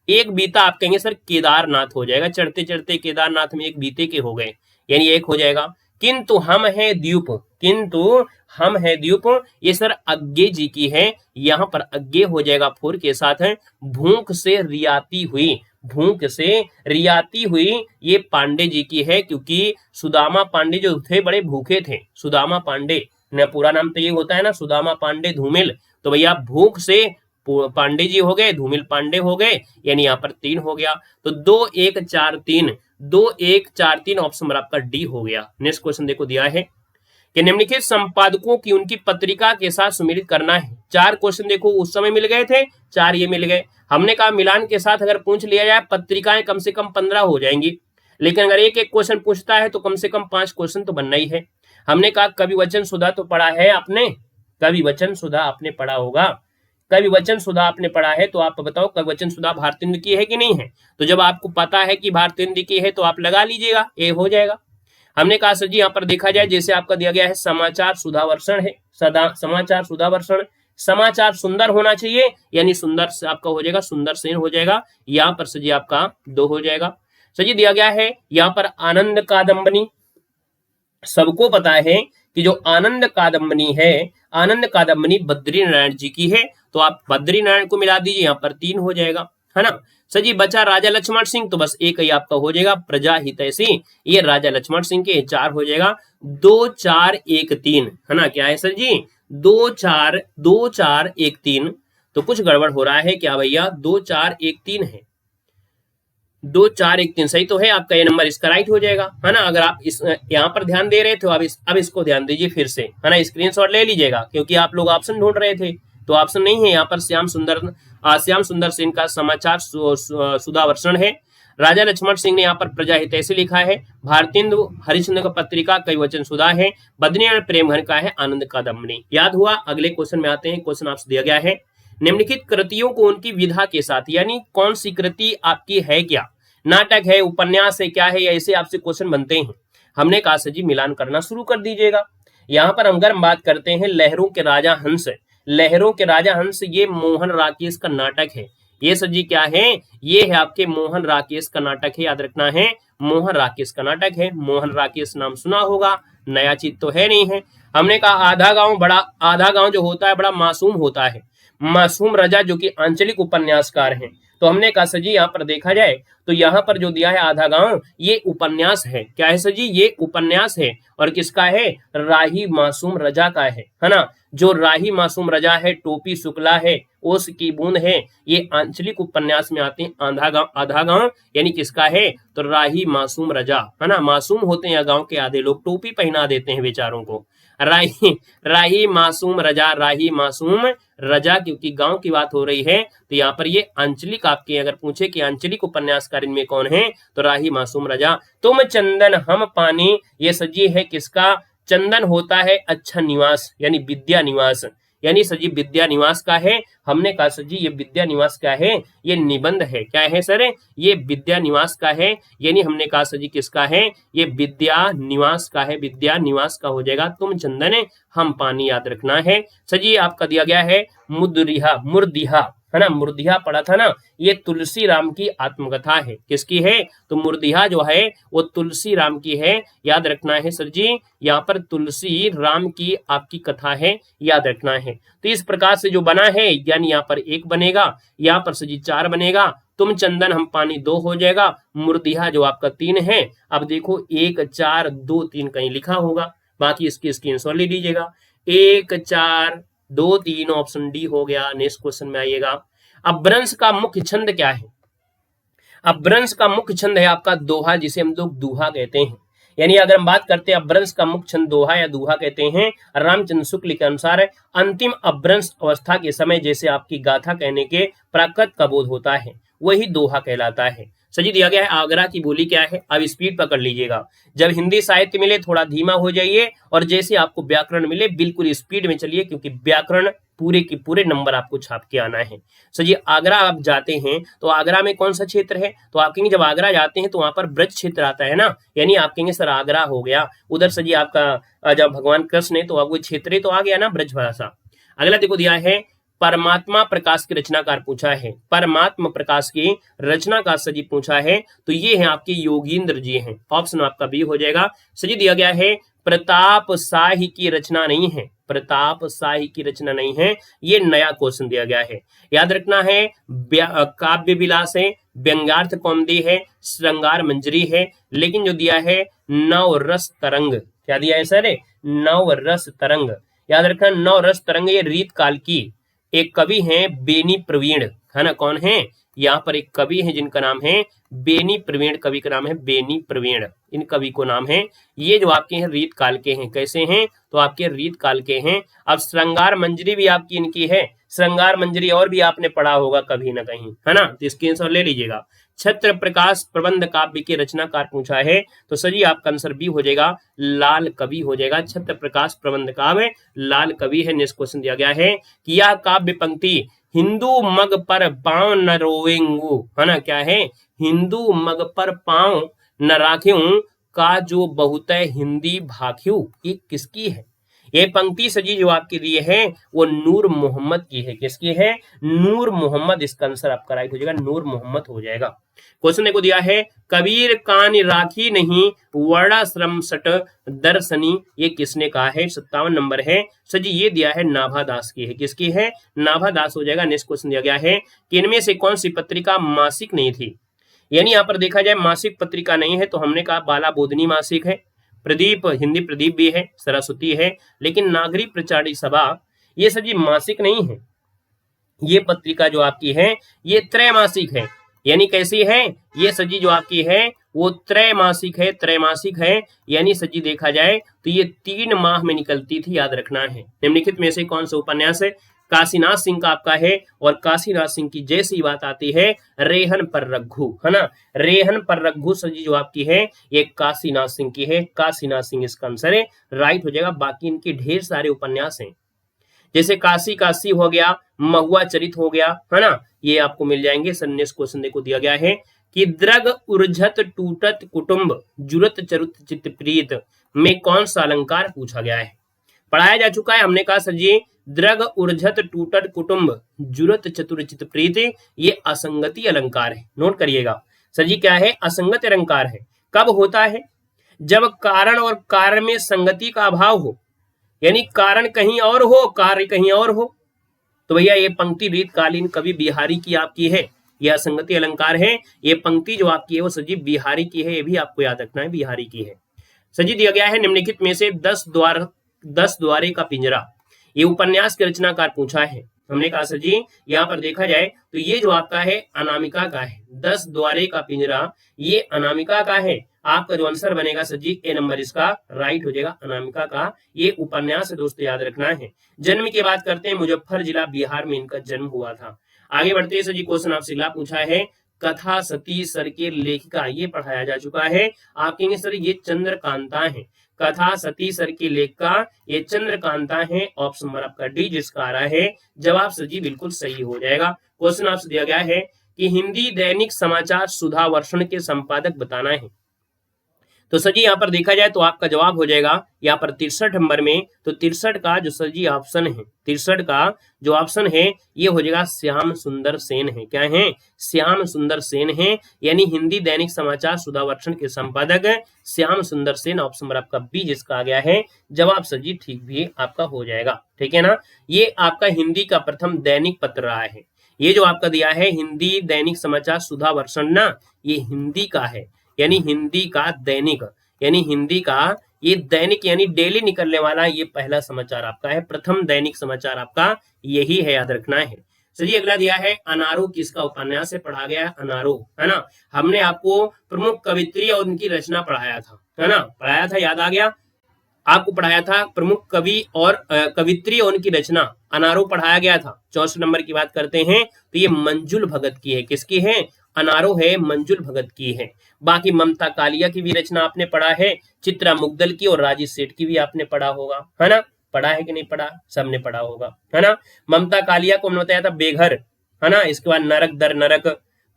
एक बीता आप कहेंगे सर केदारनाथ हो जाएगा, चढ़ते चढ़ते केदारनाथ में एक बीते के हो गए, यानी एक हो जाएगा। किंतु हम है द्वीप, किंतु हम है द्वीप, ये सर अज्ञे जी की है, यहाँ पर अज्ञे हो जाएगा 4 के साथ है। भूख से रियाती हुई, भूख से रियाती हुई ये पांडे जी की है, क्योंकि सुदामा पांडे जो थे बड़े भूखे थे, सुदामा पांडे न पूरा नाम तो ये होता है ना, सुदामा पांडे धूमिल, तो भैया भूख से पांडे जी हो गए, धूमिल पांडे हो गए, यानी यहाँ पर 3 हो गया। तो 2 1 4 3, 2 1 4 3 ऑप्शन नंबर आपका डी हो गया। नेक्स्ट क्वेश्चन देखो दिया है कि निम्नलिखित संपादकों की उनकी पत्रिका के साथ सुमेलित करना है। 4 क्वेश्चन देखो उस समय मिल गए थे, 4 ये मिल गए। हमने कहा मिलान के साथ अगर पूछ लिया जाए पत्रिकाएं कम से कम 15 हो जाएंगी, लेकिन अगर एक एक क्वेश्चन पूछता है तो कम से कम 5 क्वेश्चन तो बनना ही है। हमने कहा कवि वचन सुधा तो पढ़ा है आपने, कवि वचन सुधा आपने पढ़ा होगा, कवि वचन सुधा आपने पढ़ा है, तो आप बताओ कवि वचन सुधा भारतेंद्र की है कि नहीं है। तो जब आपको पता है कि भारतेंद्र की है तो आप लगा लीजिएगा, ए हो जाएगा। हमने कहा सर जी यहाँ पर देखा जाए जैसे आपका दिया गया है समाचार सुधावर्षण है, समाचार सुधावर्षण, समाचार सुंदर होना चाहिए, यानी सुंदर से आपका हो जाएगा सुंदर सेन हो जाएगा, यहाँ पर सर जी आपका 2 हो जाएगा। सर जी दिया गया है यहाँ पर आनंद कादम्बनी, सबको पता है कि जो आनंद कादम्बनी है, आनंद कादम्बनी बद्रीनारायण जी की है, तो आप बद्रीनारायण को मिला दीजिए, यहाँ पर 3 हो जाएगा, है ना। सर जी बचा राजा लक्ष्मण सिंह, तो बस एक ही आपका हो जाएगा प्रजा हितैषी, ये राजा लक्ष्मण सिंह के 4 हो जाएगा। 2 4 1 3, है ना, क्या है सर जी 2 4 2 4 1 3, तो कुछ गड़बड़ हो रहा है क्या भैया, 2 4 1 3 है, 2 4 1 3 सही तो है आपका, ये नंबर इसका राइट हो जाएगा, है ना। अगर आप इस यहाँ पर ध्यान दे रहे थे अब इसको ध्यान दीजिए फिर से, है ना, स्क्रीनशॉट ले लीजिएगा, क्योंकि आप लोग ऑप्शन ढूंढ रहे थे तो ऑप्शन नहीं है यहाँ पर। श्याम सुंदर सेन का समाचार सुधावर्षण है, राजा लक्ष्मण सिंह ने यहाँ पर प्रजा हितैषी लिखा है, भारतेंदु हरिश्चंद्र का पत्रिका कवि वचन सुधा है, बद्रीनारायण प्रेमघन का है आनंद कादम्बनी। याद हुआ। अगले क्वेश्चन में आते हैं। क्वेश्चन आपसे दिया गया है निम्नलिखित कृतियों को उनकी विधा के साथ, यानी कौन सी कृति आपकी है, क्या नाटक है, उपन्यास है, क्या है, ऐसे आपसे क्वेश्चन बनते हैं। हमने कहा सर जी मिलान करना शुरू कर दीजिएगा। यहाँ पर अगर हम बात करते हैं लहरों के राजा हंस, लहरों के राजा हंस ये मोहन राकेश का नाटक है, ये सर जी क्या है, ये है आपके मोहन राकेश का नाटक है, याद रखना है मोहन राकेश का नाटक है। मोहन राकेश नाम सुना होगा, नया चीज तो है नहीं है। हमने कहा आधा गांव जो होता है बड़ा मासूम होता है, मासूम रजा जो कि आंचलिक उपन्यासकार हैं, तो हमने कहा सर जी यहाँ पर देखा जाए तो यहाँ पर जो दिया है आधा गांव, ये उपन्यास है। क्या है सर जी? ये उपन्यास है। और किसका है? राही मासूम रजा का है ना। जो राही मासूम रजा है, टोपी शुक्ला है, ओस की बूंद है, ये आंचलिक उपन्यास में आते हैं। आधा गांव यानी किसका है? तो राही मासूम रजा, है ना। मासूम होते हैं गांव के आधे लोग, टोपी पहना देते हैं बेचारों को। राही राही मासूम रजा, राही मासूम रजा, क्योंकि गांव की बात हो रही है तो यहाँ पर ये आंचलिक, आपके अगर पूछे कि आंचलिक उपन्यासकार इनमें कौन है, तो राही मासूम रजा। तुम चंदन हम पानी, ये सजी है किसका? चंदन होता है अच्छा निवास, यानी विद्या निवास, यानी सजी विद्या निवास का है। हमने कहा सजी ये विद्या निवास क्या है? ये निबंध है। क्या है सर? ये विद्या निवास का है, यानी हमने कहा सजी किसका है? ये विद्या निवास का है। विद्या निवास का हो जाएगा तुम चंदन हम पानी, याद रखना है। सजी आपका दिया गया है मुर्दिहा, मुर्दिहा, है ना। मुर्दिहा पढ़ा था ना, ये तुलसी राम की आत्मकथा है। किसकी है? तो मुर्दिहा जो है वो तुलसी राम की है, याद रखना है सर जी। यहाँ पर तुलसी राम की आपकी कथा है, याद रखना है। तो इस प्रकार से जो बना है, यानी यहाँ पर 1 बनेगा, यहाँ पर सर जी 4 बनेगा, तुम चंदन हम पानी 2 हो जाएगा, मुर्दिहा जो आपका 3 है। अब देखो 1 4 2 3 कहीं लिखा होगा, बाकी इसकी स्क्रीनशॉट ले लीजिएगा। 1 4 2 3 ऑप्शन डी हो गया। नेक्स्ट क्वेश्चन में आइएगा। अपभ्रंश का मुख्य छंद क्या है? अपभ्रंश का मुख्य छंद है आपका दोहा, जिसे हम लोग दूहा कहते हैं। यानी अगर हम बात करते हैं अपभ्रंश का मुख्य छंद दोहा या दूहा कहते हैं। रामचंद्र शुक्ल के अनुसार अंतिम अपभ्रंश अवस्था के समय जैसे आपकी गाथा कहने के प्राकृत का बोध होता है, वही दोहा कहलाता है। सजी दिया गया है आगरा की बोली क्या है? अब स्पीड पकड़ लीजिएगा। जब हिंदी साहित्य मिले थोड़ा धीमा हो जाइए, और जैसे आपको व्याकरण मिले बिल्कुल स्पीड में चलिए, क्योंकि व्याकरण पूरे के पूरे नंबर आपको छाप के आना है। सजी आगरा आप जाते हैं तो आगरा में कौन सा क्षेत्र है? तो आप कहेंगे जब आगरा जाते हैं तो वहां पर ब्रज क्षेत्र आता है ना, यानी आप कहेंगे सर आगरा हो गया उधर। सजी आपका जब भगवान कृष्ण है तो आपको क्षेत्र तो आ गया ना, ब्रज भाषा। अगला देखो दिया है परमात्मा प्रकाश की रचनाकार पूछा है। परमात्मा प्रकाश की रचनाकार सजी पूछा है, तो ये है आपके योगींद्र जी हैं। ऑप्शन आपका बी हो जाएगा। सजी दिया गया है प्रताप शाही की रचना नहीं है, प्रताप शाही की रचना नहीं है, ये नया क्वेश्चन दिया गया है, याद रखना है। काव्य विलास है, व्यंग्यार्थ कौमुदी है, श्रृंगार मंजरी है, लेकिन जो दिया है नवरस तरंग, क्या दिया है सर? नवरस तरंग, याद रखना। नवरस तरंग ये रीत काल की एक कवि हैं बेनी प्रवीण, है ना। कौन है? यहाँ पर एक कवि है जिनका नाम है बेनी प्रवीण, कवि का नाम है बेनी प्रवीण, इन कवि को नाम है। ये जो आपके हैं रीत काल के हैं। कैसे हैं? तो आपके रीत काल के हैं। अब श्रृंगार मंजरी भी आपकी इनकी है। श्रृंगार मंजरी और भी आपने पढ़ा होगा कभी ना कहीं, है ना, तो स्क्रीनशॉट ले लीजिएगा। छत्र प्रकाश प्रबंध काव्य की रचनाकार पूछा है, तो सजी आपका आंसर बी हो जाएगा, लाल कवि हो जाएगा। छत्र प्रकाश प्रबंध काव्य लाल कवि है। नेक्स्ट क्वेश्चन दिया गया है कि यह काव्य पंक्ति हिंदू मग पर पांव न रोएंगू, है ना। क्या है? हिंदू मग पर पांव न राख्यूं का जो बहुत हिंदी भाख्यू, ये किसकी है? ये पंक्ति सजी जो आपके लिए है वो नूर मोहम्मद की है। किसकी है? नूर मोहम्मद। इसका आंसर आपका राइट हो जाएगा, नूर मोहम्मद हो जाएगा। क्वेश्चन देखो दिया है कबीर कान राखी नहीं वर्णाश्रम सट दर्शनी, ये किसने कहा है? 57 नंबर है सजी, ये दिया है नाभादास की है। किसकी है? नाभादास हो जाएगा। नेक्स्ट क्वेश्चन दिया गया है कि इनमें से कौन सी पत्रिका मासिक नहीं थी? यानी यहाँ पर देखा जाए मासिक पत्रिका नहीं है तो हमने कहा बाला बोधनी मासिक है, प्रदीप हिंदी प्रदीप भी है, सरस्वती है, लेकिन नागरिक प्रचारी सभा ये सजी मासिक नहीं है। ये पत्रिका जो आपकी है ये त्रैमासिक है। यानी कैसी है? ये सजी जो आपकी है वो त्रैमासिक है, त्रैमासिक है। यानी सजी देखा जाए तो ये 3 माह में निकलती थी, याद रखना है। निम्नलिखित में से कौन सा उपन्यास है? काशीनाथ सिंह का आपका है, और काशीनाथ सिंह की जैसी बात आती है रेहन पर रघु, है ना। रेहन पर रघु सजी जो आपकी है ये काशीनाथ सिंह की है। काशीनाथ सिंह इसका आंसर है, राइट हो जाएगा। बाकी इनके ढेर सारे उपन्यास हैं, जैसे काशी काशी हो गया, महुआ चरित हो गया, है ना, ये आपको मिल जाएंगे। सर नेक्स्ट क्वेश्चन देखो दिया गया है कि द्रग उर्झत टूटत कुटुंब जुरत चरुत चित प्रीत में कौन सा अलंकार पूछा गया है? पढ़ाया जा चुका है। हमने कहा सर जी द्रग उर्झत टूटत कुटुंब जुरत चतुर चित प्रीत ये असंगति अलंकार है, नोट करिएगा। सर जी क्या है? असंगत अलंकार है। कब होता है? जब कारण और कार्य में संगति का अभाव हो, यानी कारण कहीं और हो कार्य कहीं और हो। तो भैया ये पंक्ति रीतकालीन कवि बिहारी की आपकी है, यह असंगति अलंकार है। ये पंक्ति जो आपकी है वो सर जी बिहारी की है, ये भी आपको याद रखना है, बिहारी की है। सर जी दिया गया है निम्नलिखित में से 10 द्वारे का पिंजरा, ये उपन्यास के रचनाकार पूछा है। हमने कहा सर जी यहाँ पर देखा जाए तो ये जो आपका है अनामिका का है, 10 द्वारे का पिंजरा ये अनामिका का है। आपका जो आंसर बनेगा सर जी ए नंबर इसका राइट हो जाएगा, अनामिका का ये उपन्यास है दोस्तों, याद रखना है। जन्म की बात करते हैं, मुजफ्फर जिला बिहार में इनका जन्म हुआ था। आगे बढ़ते हैं सर जी, क्वेश्चन आपसे अगला पूछा है, कथा सती सर के लेखिका, ये पढ़ाया जा चुका है। आप कहेंगे सर ये चंद्रकांता है, कथा सती सर की लेखिका ये चंद्रकांता है। ऑप्शन नंबर आपका डी जिसका आ रहा है जवाब सर जी बिल्कुल सही हो जाएगा। क्वेश्चन आपसे दिया गया है कि हिंदी दैनिक समाचार सुधा वर्षण के संपादक बताना है। तो सर जी यहाँ पर देखा जाए तो आपका जवाब हो जाएगा यहाँ पर 63 नंबर में। तो 63 का जो सर जी ऑप्शन है, 63 का जो ऑप्शन है ये हो जाएगा श्याम सुंदर सेन है। क्या है? श्याम सुंदर सेन है, यानी हिंदी दैनिक समाचार सुधा वर्षण के संपादक श्याम सुंदर सेन। ऑप्शन नंबर आपका बी जिसका आ गया है जवाब सर जी ठीक भी आपका हो जाएगा। ठीक है ना, ये आपका हिंदी का प्रथम दैनिक पत्र रहा है। ये जो आपका दिया है हिंदी दैनिक समाचार सुधा वर्षण ना, ये हिंदी का है, यानी हिंदी का दैनिक, यानी हिंदी का ये दैनिक यानी डेली निकलने वाला ये पहला समाचार आपका है, प्रथम दैनिक समाचार आपका यही है, याद रखना है। चलिए अगला दिया है अनारो किसका उपन्यास से पढ़ा गया है? अनारो है ना, हमने आपको प्रमुख कवित्री और उनकी रचना पढ़ाया था, है ना, पढ़ाया था, याद आ गया आपको, पढ़ाया था प्रमुख कवि और कवित्री और उनकी रचना अनारो पढ़ाया गया था। 64 नंबर की बात करते हैं तो ये मंजुल भगत की है। किसकी है? अनारो है, मंजुल भगत की है। बाकी ममता कालिया की भी रचना आपने पढ़ा है, चित्रा मुग्दल की और राजेश सेठ की भी आपने पढ़ा होगा, है ना, पढ़ा है कि नहीं पढ़ा? सबने पढ़ा होगा, है ना। ममता कालिया को हमने बताया था बेघर, है ना, इसके बाद नरक दर नरक,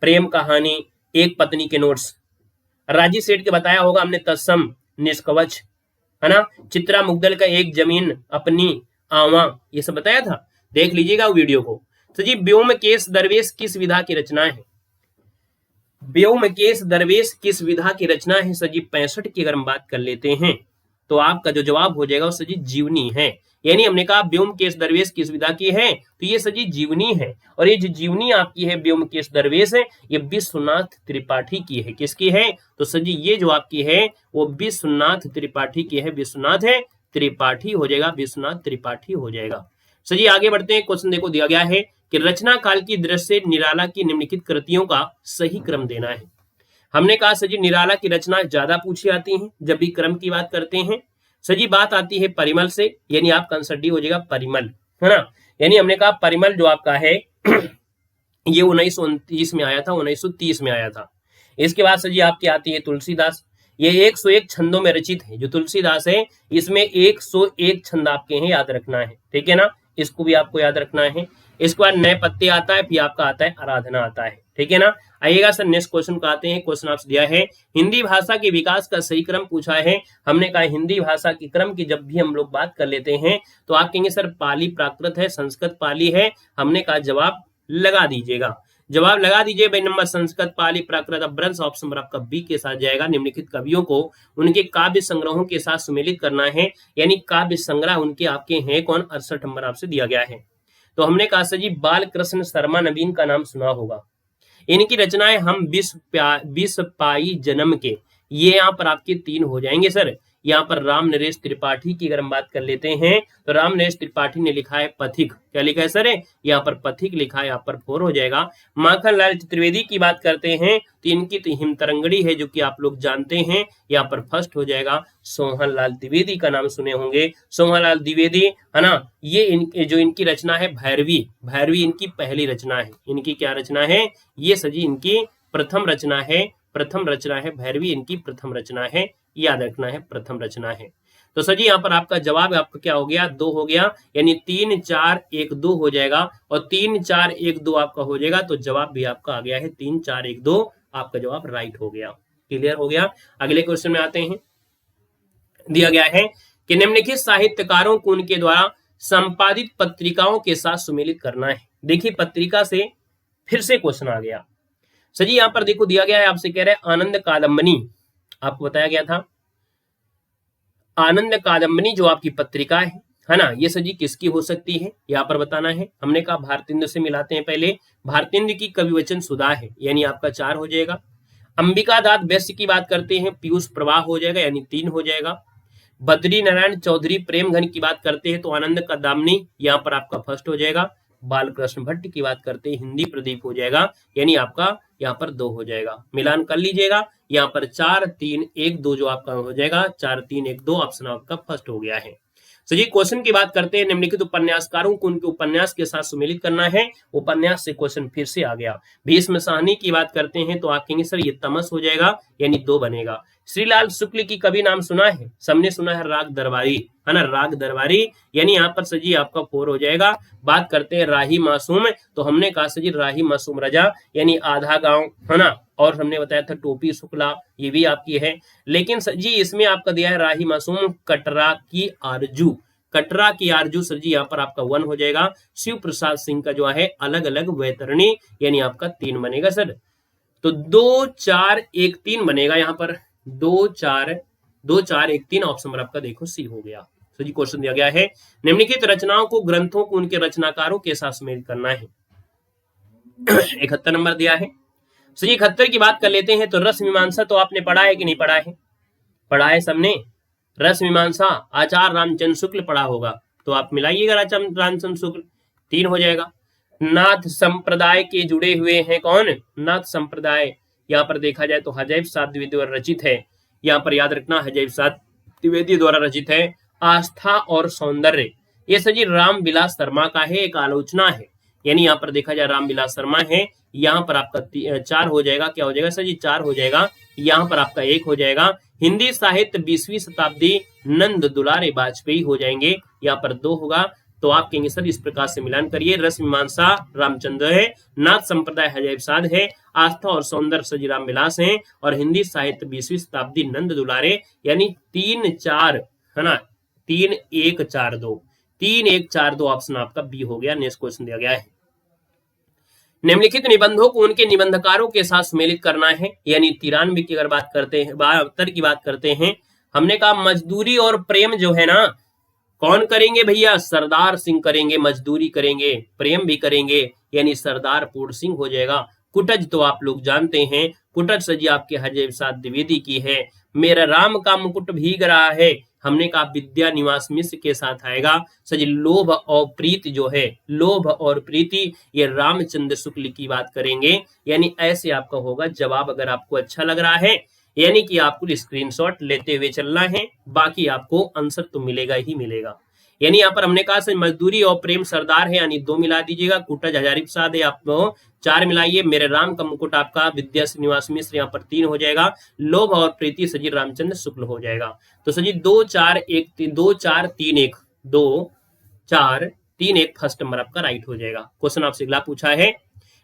प्रेम कहानी, एक पत्नी के नोट्स। राजेश सेठ के बताया होगा हमने तत्सम, निष्कवच, है ना। चित्रा मुग्दल का एक जमीन अपनी, आवा, ये सब बताया था, देख लीजिएगा वीडियो को। तो जी व्योमकेश दरवेश किस विधा की रचना है? व्योमकेश दरवेश किस विधा की रचना है? सर जी 65 की अगर हम बात कर लेते हैं तो आपका जो जवाब हो जाएगा वो सर जी जीवनी है। यानी हमने कहा व्योमकेश दरवेश किस विधा की है, तो ये सर जी जीवनी है। और ये जो जीवनी आपकी है व्योमकेश दरवेश है, ये विश्वनाथ त्रिपाठी की है। किसकी है? तो सर जी ये जो आपकी है वो विश्वनाथ त्रिपाठी की है, विश्वनाथ है त्रिपाठी हो जाएगा, विश्वनाथ त्रिपाठी हो जाएगा। सर जी आगे बढ़ते हैं, क्वेश्चन देखो दिया गया है कि रचना काल की दृश्य निराला की निम्नलिखित कृतियों का सही क्रम देना है। हमने कहा सर जी निराला की रचना ज्यादा पूछी आती हैं जब भी क्रम की बात करते हैं। सर जी बात आती है परिमल से, यानी आपका आंसर डी हो जाएगा परिमल, है ना। यानी हमने कहा परिमल जो आपका है ये 1929 में आया था, 1930 में आया था। इसके बाद सर जी आपकी आती है तुलसीदास, ये 101 छंदों में रचित है। जो तुलसीदास है इसमें 101 छंद आपके हैं, याद रखना है, ठीक है ना, इसको भी आपको याद रखना है। इसके बाद नए पत्ते आता है, फिर आपका आता है आराधना आता है, ठीक है ना। आइएगा सर नेक्स्ट क्वेश्चन का आते हैं। क्वेश्चन आपसे दिया है हिंदी भाषा के विकास का सही क्रम पूछा है। हमने कहा हिंदी भाषा के क्रम की जब भी हम लोग बात कर लेते हैं तो आप कहेंगे सर पाली प्राकृत है, संस्कृत पाली है। हमने कहा जवाब लगा दीजिएगा, जवाब लगा दीजिए भाई नंबर संस्कृत पाली प्राकृत अपभ्रंश। ऑप्शन नंबर आपका बी के साथ जाएगा। निम्नलिखित कवियों को उनके काव्य संग्रहों के साथ सुमेलित करना है, यानी काव्य संग्रह उनके आपके हैं कौन? 68 नंबर आपसे दिया गया है। तो हमने कहा सर जी बाल कृष्ण शर्मा नवीन का नाम सुना होगा। इनकी रचनाएं हम विष पाई जन्म के, ये यहाँ पर आपके 3 हो जाएंगे सर। यहाँ पर राम नरेश त्रिपाठी की अगर हम बात कर लेते हैं तो राम नरेश त्रिपाठी ने लिखा है पथिक। क्या लिखा है सर? यहाँ पर पथिक लिखा है, यहाँ पर 4 हो जाएगा। माखन लाल चतुर्वेदी की बात करते हैं तो इनकी तो हिमतरंगड़ी है जो कि आप लोग जानते हैं, यहाँ पर फर्स्ट हो जाएगा। सोहन लाल द्विवेदी का नाम सुने होंगे, सोहन लाल द्विवेदी, है ना। ये जो इनकी रचना है भैरवी, भैरवी इनकी पहली रचना है। इनकी क्या रचना है? ये सजी इनकी प्रथम रचना है, प्रथम रचना है भैरवी इनकी प्रथम रचना है, याद रखना है प्रथम रचना है। तो सर जी यहाँ पर आपका जवाब आपका क्या हो गया? 2 हो गया, यानी 3 4 1 2 हो जाएगा और 3 4 1 2 आपका हो जाएगा। तो जवाब भी आपका आ गया है 3 4 1 2, आपका जवाब राइट हो गया। क्लियर हो गया। अगले क्वेश्चन में आते हैं। दिया गया है कि निम्नलिखित साहित्यकारों को उनके द्वारा संपादित पत्रिकाओं के साथ सुमेलित करना है। देखिए पत्रिका से फिर से क्वेश्चन आ गया सर जी। यहाँ पर देखो दिया गया है, आपसे कह रहे हैं आनंद कादम्बनी, आपको बताया गया था आनंद कादम्बनी जो आपकी पत्रिका है, है ना, ये सजी किसकी हो सकती है यहाँ पर बताना है। हमने कहा भारतेंद्र से मिलाते हैं पहले। भारतेंद्र की कविवचन सुधा है, यानी आपका 4 हो जाएगा। अंबिका दास वैश्य की बात करते हैं, पीयूष प्रवाह हो जाएगा, यानी 3 हो जाएगा। बद्री नारायण चौधरी प्रेम घन की बात करते हैं तो आनंद का दामनी, यहाँ पर आपका फर्स्ट हो जाएगा। बालकृष्ण भट्ट की बात करते हैं हिंदी प्रदीप हो जाएगा, यानी आपका यहाँ पर 2 हो जाएगा। मिलान कर लीजिएगा, यहाँ पर 4 3 1 2 जो आपका हो जाएगा, 4 3 1 2 ऑप्शन आपका फर्स्ट हो गया है। जी क्वेश्चन की बात करते हैं, निम्नलिखित उपन्यासकारों को उनके उपन्यास के साथ सुमेलित करना है। उपन्यास से क्वेश्चन फिर से आ गया। भीष्म साहनी की बात करते हैं तो आप कहेंगे सर ये तमस हो जाएगा, यानी 2 बनेगा। श्रीलाल शुक्ल की कवि नाम सुना है, सबने सुना है राग दरबारी, है ना, राग दरबारी, यानी यहाँ पर सजी आपका 4 हो जाएगा। बात करते हैं राही मासूम, तो हमने कहा सजी राही मासूम रजा, यानी आधा गांव, है ना, और हमने बताया था टोपी शुक्ला, ये भी आपकी है। लेकिन सर जी इसमें आपका दिया है राही मासूम कटरा की आरजू, कटरा की आरजू सर जी यहाँ पर आपका 1 हो जाएगा। शिव प्रसाद सिंह का जो है अलग अलग वैतरणी, यानी आपका 3 बनेगा सर। तो 2 4 1 3 बनेगा यहाँ पर, 2 4 1 3 ऑप्शन नंबर आपका देखो सी हो गया। तो जी क्वेश्चन दिया गया है, निम्नलिखित रचनाओं को ग्रंथों को उनके रचनाकारों के साथ सुमेलित करना है। 71 नंबर दिया है। सही 71 की बात कर लेते हैं तो रस मीमांसा तो आपने पढ़ा है कि नहीं पढ़ा है? पढ़ा है सबने। रस मीमांसा आचार्य रामचंद्र शुक्ल पढ़ा होगा, तो आप मिलाइएगा रामचंद्र शुक्ल, 3 हो जाएगा। नाथ संप्रदाय के जुड़े हुए हैं कौन? नाथ संप्रदाय, यहाँ पर देखा जाए तो हजैब साध द्विवेदी द्वारा रचित है, यहाँ पर याद रखना हजैब साध द्विवेदी द्वारा रचित है। आस्था और सौंदर्य, ये सजी राम विलास शर्मा का है, एक आलोचना है, यानी यहाँ पर देखा जाए राम विलास शर्मा है, यहाँ पर आपका 4 हो जाएगा। क्या हो जाएगा सर जी? 4 हो जाएगा। यहाँ पर आपका 1 हो जाएगा। हिंदी साहित्य 20वीं शताब्दी नंद दुलारे वाजपेयी हो जाएंगे, यहाँ पर 2 होगा। तो आप कहेंगे सर इस प्रकार से मिलान करिए, रस मीमांसा रामचंद्र है, नाथ संप्रदाय हजैब साध है, आस्था और सौंदर्य सजी राम विलास है, और हिंदी साहित्य 20वीं शताब्दी नंद दुलारे, यानी 3 4, है ना, 3 1 4 2, 3 1 4 2 ऑप्शन आपका बी हो गया। नेक्स्ट क्वेश्चन दिया गया है, निम्नलिखित निबंधों को उनके निबंधकारों के साथ सुमेलित करना है, यानी 93 की अगर बात करते हैं, 72 की बात करते हैं, हमने कहा मजदूरी और प्रेम जो है ना, कौन करेंगे भैया? सरदार सिंह करेंगे, मजदूरी करेंगे, प्रेम भी करेंगे, यानी सरदार पूर्ण सिंह हो जाएगा। कुटज तो आप लोग जानते हैं, कुटज सजी आपके हजैब साध द्विवेदी की है। मेरा राम का मुकुट भीग रहा है, हमने कहा विद्या निवास मिश्र के साथ आएगा। सजी लोभ और प्रीति जो है, लोभ और प्रीति, ये रामचंद्र शुक्ल की बात करेंगे, यानी ऐसे आपका होगा जवाब। अगर आपको अच्छा लग रहा है, यानी कि आपको स्क्रीनशॉट लेते हुए चलना है, बाकी आपको आंसर तो मिलेगा ही मिलेगा। यानी यहाँ पर हमने कहा सर मजदूरी और प्रेम सरदार है, यानी 2 मिला दीजिएगा। कुटज हजारी प्रसाद है, आप 4 मिलाइए। मेरे राम का मुकुट आपका विद्या श्रीनिवास मिश्र, यहाँ पर 3 हो जाएगा। लोभ और प्रीति सजी रामचंद्र शुक्ल हो जाएगा। तो सजी 2 4 1 3 2 4 3 1 2 4 3 1 फर्स्ट नंबर आपका राइट हो जाएगा। क्वेश्चन आपसे अगला पूछा है,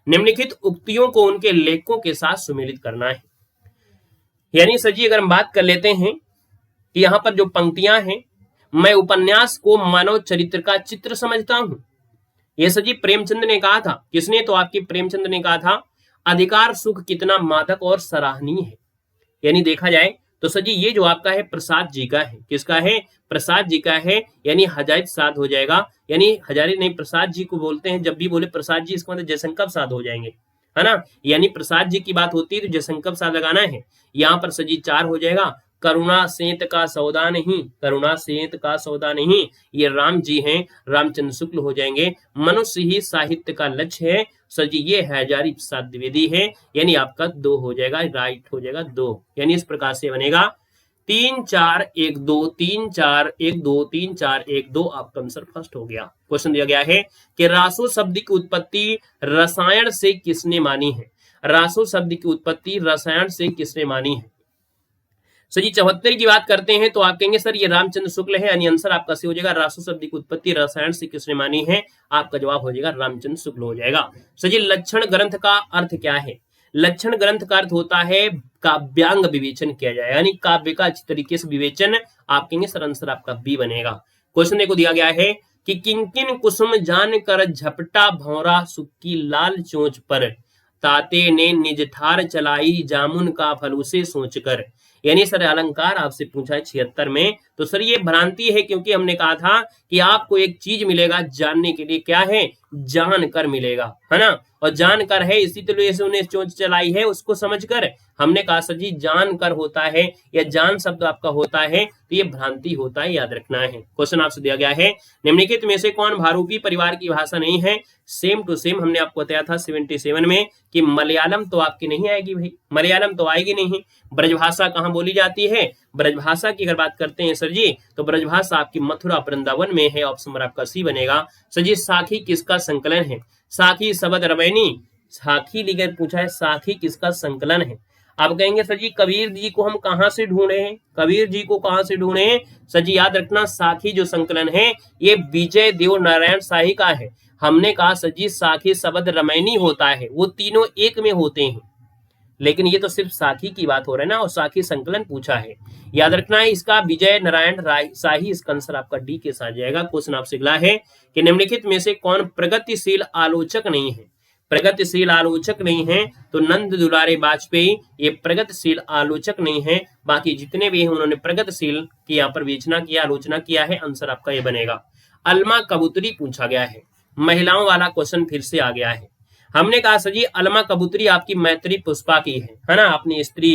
निम्नलिखित उक्तियों को उनके लेखों के साथ सुमेलित करना है। यानी सर जी अगर हम बात कर लेते हैं कि यहाँ पर जो पंक्तियां हैं, मैं उपन्यास को मानव चरित्र का चित्र समझता हूं, ये सर जी प्रेमचंद ने कहा था। किसने? तो आपकी प्रेमचंद ने कहा था, अधिकार सुख कितना मादक और सराहनीय है। यानी देखा जाए तो सर जी ये जो आपका है प्रसाद जी का है। किसका है? प्रसाद जी का है, यानी हजारी साध हो जाएगा। यानी हजारी नहीं, प्रसाद जी को बोलते हैं। जब भी बोले प्रसाद जी, इसका मतलब जयशंकर साध हो जाएंगे, है ना, यानी प्रसाद जी की बात होती है तो जयशंकर साध लगाना है। यहाँ पर सजी 4 हो जाएगा। करुणा सेंत का सौदा नहीं, करुणा सेंत का सौदा नहीं, ये राम जी हैं, रामचंद्र शुक्ल हो जाएंगे। मनुष्य ही साहित्य का लक्ष्य है, सर जी ये हजारी प्रसाद द्विवेदी है, यानी आपका 2 हो जाएगा, राइट हो जाएगा 2। यानी इस प्रकार से बनेगा 3 4 1 2 3 4 1 2 3 4 1 2 आपका आंसर फर्स्ट हो गया। क्वेश्चन दिया गया है कि रासो शब्द की उत्पत्ति रसायन से किसने मानी है? रासो शब्द की उत्पत्ति रसायन से किसने मानी है? सर जी 74 की बात करते हैं तो आप कहेंगे सर ये रामचंद्र शुक्ल है, यानी आंसर आपका सी हो जाएगा। रासो शब्द की उत्पत्ति रसायन से किसने मानी है? आपका जवाब हो जाएगा रामचंद्र शुक्ल हो जाएगा। सर जी लक्षण ग्रंथ का अर्थ क्या है? लक्षण ग्रंथ का अर्थ होता है काव्यांग विवेचन किया जाए, यानी काव्य का अच्छी तरीके से विवेचन। आप कहेंगे सर आंसर आपका बी बनेगा। क्वेश्चन देखो दिया गया है कि किंकिन कुसुम जान कर झपटा भौरा सुक्की लाल चोंच पर, ताते ने निज ठार चलाई जामुन का फल उसे सोच कर। यानी सर अलंकार आपसे पूछा है 76 में, तो सर ये भ्रांति है, क्योंकि हमने कहा था कि आपको एक चीज मिलेगा जानने के लिए, क्या है, जानकर मिलेगा, है ना। और जानकर है, इसी तरह से उन्हें चोंच चलाई है उसको समझकर। हमने कहा सर जी जानकर होता है या जान शब्द आपका होता है तो ये भ्रांति होता है, याद रखना है। क्वेश्चन आपसे दिया गया है, निम्नलिखित में से कौन भारूपी परिवार की भाषा नहीं है। सेम टू सेम हमने आपको बताया था 77 में कि मलयालम तो आपकी नहीं आएगी भाई, मलयालम तो आएगी नहीं। ब्रजभाषा कहाँ बोली जाती है, ब्रजभाषा की अगर बात करते हैं सर जी तो ब्रजभाषा आपकी मथुरा वृंदावन में है। ऑप्शन नंबर आपका सी बनेगा। सर जी साखी किसका संकलन है, साखी शब्द रमैनी, साखी लिखकर पूछा है, साखी किसका संकलन है। आप कहेंगे सर जी कबीर जी को हम कहां से ढूंढे हैं, कबीर जी को कहां से ढूंढे हैं। सर जी याद रखना साखी जो संकलन है ये विजय देव नारायण शाही का है। हमने कहा सर जी साखी शब्द रमैनी होता है, वो तीनों एक में होते हैं, लेकिन ये तो सिर्फ साखी की बात हो रहा है ना, और साखी संकलन पूछा है। याद रखना है इसका विजय नारायण राय शाही, इसका आंसर आपका डी के साथ जाएगा। क्वेश्चन आपसे अगला है कि निम्नलिखित में से कौन प्रगतिशील आलोचक नहीं है। प्रगतिशील आलोचक नहीं है तो नंद दुलारे वाजपेयी ये प्रगतिशील आलोचक नहीं है। बाकी जितने भी हैं उन्होंने प्रगतिशील की यहाँ पर विवेचना किया, आलोचना किया है। आंसर आपका ये बनेगा। अलमा कबूतरी पूछा गया है, महिलाओं वाला क्वेश्चन फिर से आ गया है। हमने कहा सर जी अलमा कबूतरी आपकी मैत्री पुष्पा की है ना। आपने स्त्री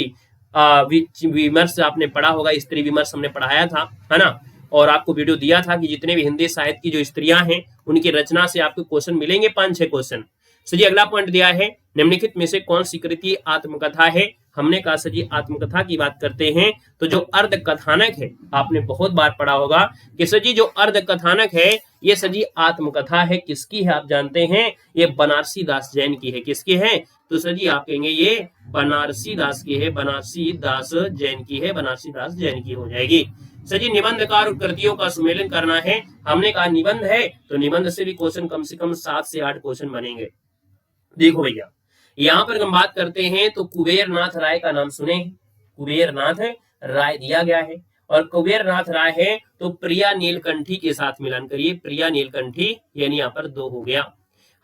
विमर्श आपने पढ़ा होगा, स्त्री विमर्श हमने पढ़ाया था, है ना। और आपको वीडियो दिया था कि जितने भी हिंदी साहित्य की जो स्त्रियां हैं उनकी रचना से आपको क्वेश्चन मिलेंगे 5-6 क्वेश्चन। सर जी अगला पॉइंट दिया है, निम्नलिखित में से कौन सी कृति आत्मकथा है। हमने कहा सर जी आत्मकथा की बात करते हैं तो जो अर्ध कथानक है, आपने बहुत बार पढ़ा होगा कि सर जी जो अर्ध कथानक है ये सर जी आत्मकथा है। किसकी है आप जानते हैं, ये बनारसी दास जैन की है। किसकी है, तो सर जी आप कहेंगे ये बनारसी दास की है, बनारसी दास जैन की है, बनारसी दास जैन की हो जाएगी। सर जी निबंधकार कृतियों का सुमेलन करना है। हमने कहा निबंध है तो निबंध से भी क्वेश्चन कम से कम 7 से 8 क्वेश्चन बनेंगे। देखो भैया यहाँ पर हम बात करते हैं तो कुबेर नाथ राय का नाम सुने, कुबेर नाथ राय दिया गया है। और कुबेर नाथ राय है तो प्रिया नीलकंठी के साथ मिलान करिए, प्रिया नीलकंठी, यानी यहाँ पर 2 हो गया।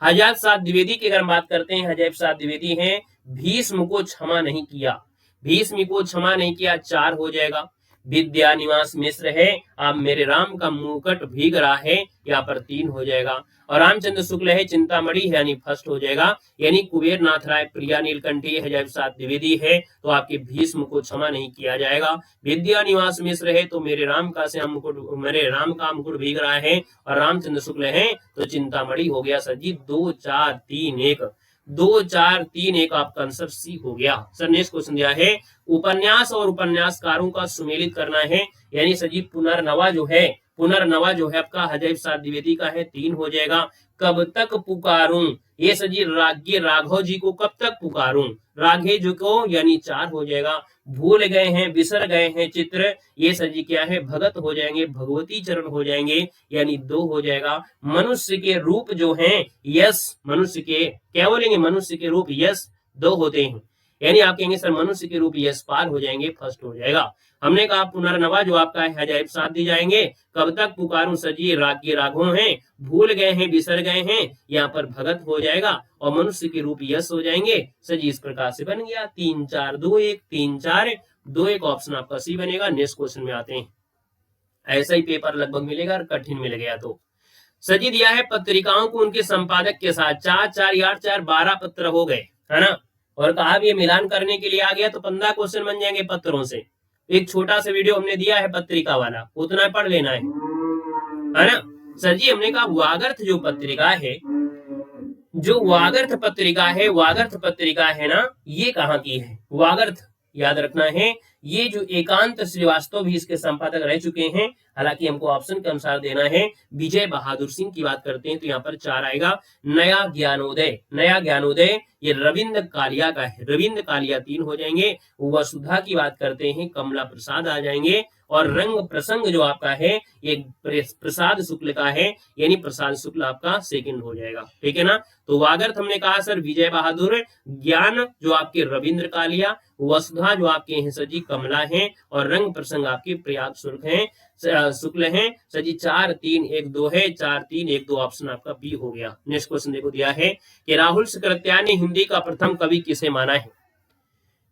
हजाब साहब द्विवेदी की अगर बात करते हैं, हजाब साहब द्विवेदी हैं भीष्म को क्षमा नहीं किया, भीष्म को क्षमा नहीं किया 4 हो जाएगा। विद्या निवास मिश्र है आप मेरे राम का मुकुट भीग रहा है, यहाँ पर 3 हो जाएगा। और रामचंद्र शुक्ल है चिंतामणि, यानी फर्स्ट हो जाएगा। यानी कुबेर नाथ राय, प्रिया नीलकंठी, हजाब साहब द्विवेदी है तो आपके भीष्म को क्षमा नहीं किया जाएगा। विद्या निवास मिश्र है तो मेरे राम का मुकुट, मेरे राम का मुकुट भीग रहा है। और रामचंद्र शुक्ल है तो चिंतामणि हो गया। सर जी 2 4 3 1, 2 4 3 1 आपका आंसर सी हो गया। सर नेक्स्ट क्वेश्चन दिया है उपन्यास और उपन्यासकारों का सुमेलित करना है। यानी सर जी पुनर्नवा जो है, पुनर्नवा जो है आपका हजाब साहब द्विवेदी का है, 3 हो जाएगा। कब तक पुकारूं, ये सर जी राग्य राघव जी को कब तक पुकारूं, राघे जी को, यानी 4 हो जाएगा। भूल गए हैं बिसर गए हैं चित्र, ये सर जी क्या है भगत हो जाएंगे, भगवती चरण हो जाएंगे, यानी 2 हो जाएगा। मनुष्य के रूप जो हैं यश, मनुष्य के क्या बोलेंगे, मनुष्य के रूप यश 2 होते हैं, यानी आप कहेंगे सर मनुष्य के रूप यश पार हो जाएंगे, फर्स्ट हो जाएगा। हमने कहा पुनर्नवा जो आपका है हजाब साथ दी जाएंगे। कब तक पुकारूं सर जी राग्य राघव हैं, भूल गए हैं बिसर गए हैं, यहाँ पर भगत हो जाएगा। और मनुष्य के रूप यश हो जाएंगे। सर जी इस प्रकार से बन गया 3 4 2 1, 3 4 2 1, ऑप्शन आपका सी बनेगा। नेक्स्ट क्वेश्चन में आते हैं, ऐसा ही पेपर लगभग मिलेगा और कठिन मिल गया तो। सर जी दिया है पत्रिकाओं को उनके संपादक के साथ 4 4 8 4 12 पत्र हो गए, है ना। और कहा भी मिलान करने के लिए आ गया तो 15 क्वेश्चन बन जाएंगे पत्रों से। एक छोटा सा वीडियो हमने दिया है पत्रिका वाला, उतना पढ़ लेना है ना। सर जी हमने कहा वागर्थ जो पत्रिका है, जो वागर्थ पत्रिका है, वागर्थ पत्रिका है ना, ये कहाँ की है वागर्थ, याद रखना है। ये जो एकांत श्रीवास्तव भी इसके संपादक रह चुके हैं, हालांकि हमको ऑप्शन के अनुसार देना है। विजय बहादुर सिंह की बात करते हैं तो यहाँ पर 4 आएगा। नया ज्ञानोदय, नया ज्ञानोदय ये रविंद्र कालिया का है, रविंद्र कालिया 3 हो जाएंगे। वसुधा की बात करते हैं कमला प्रसाद आ जाएंगे। और रंग प्रसंग जो आपका है ये प्रसाद शुक्ल का है, यानी प्रसाद शुक्ल आपका सेकंड हो जाएगा, ठीक है ना। तो वागर्थ हमने कहा सर विजय बहादुर, ज्ञान जो आपके रविंद्र कालिया, वसुधा जो आपके हैं सर जी कमला हैं, और रंग प्रसंग आपके प्रयाग शुक्ल हैं। सर जी 4 3 1 2 है, 4 3 1 2 ऑप्शन आपका बी हो गया। नेक्स्ट क्वेश्चन देखो दिया है कि राहुल सकरत्या ने हिंदी का प्रथम कवि किसे माना है।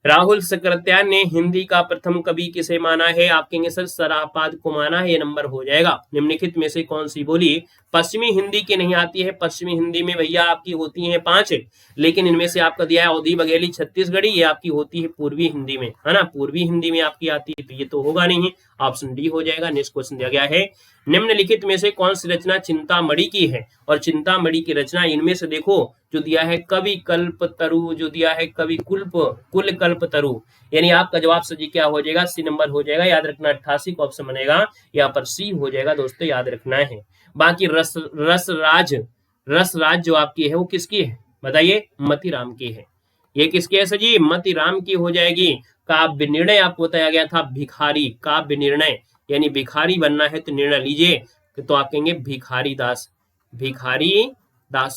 राहुल सकरत्यान ने हिंदी का प्रथम कवि किसे माना है? आप कहेंगे सर सरापाद को माना है, ये नंबर हो जाएगा। निम्नलिखित में से कौन सी बोली पश्चिमी हिंदी की नहीं आती है? पश्चिमी हिंदी में भैया आपकी होती है 5, लेकिन इनमें से आपका दिया है अवधी बघेली छत्तीसगढ़ी, ये आपकी होती है पूर्वी हिंदी में, है ना, पूर्वी हिंदी में आपकी आती है, तो ये तो होगा नहीं, ऑप्शन डी हो जाएगा। नेक्स्ट क्वेश्चन दिया गया है निम्नलिखित में से कौन सी रचना चिंतामणि की है? और चिंतामणि की रचना इनमें से देखो जो दिया है कवि कल्प तरु, जो दिया है कवि कुल कल्प तरु, यानी आपका जवाब सजी क्या हो जाएगा? सी नंबर हो जाएगा, याद रखना 88 का ऑप्शन बनेगा, यहाँ पर सी हो जाएगा दोस्तों, याद रखना है। बाकी रसराज जो आपकी है वो किसकी है बताइए? मतीराम की है। ये किसकी है सजी? मतीराम की हो जाएगी। काव्य निर्णय आपको बताया गया था भिखारी, काव्य निर्णय यानी भिखारी बनना है तो निर्णय लीजिए, तो आप कहेंगे भिखारी दास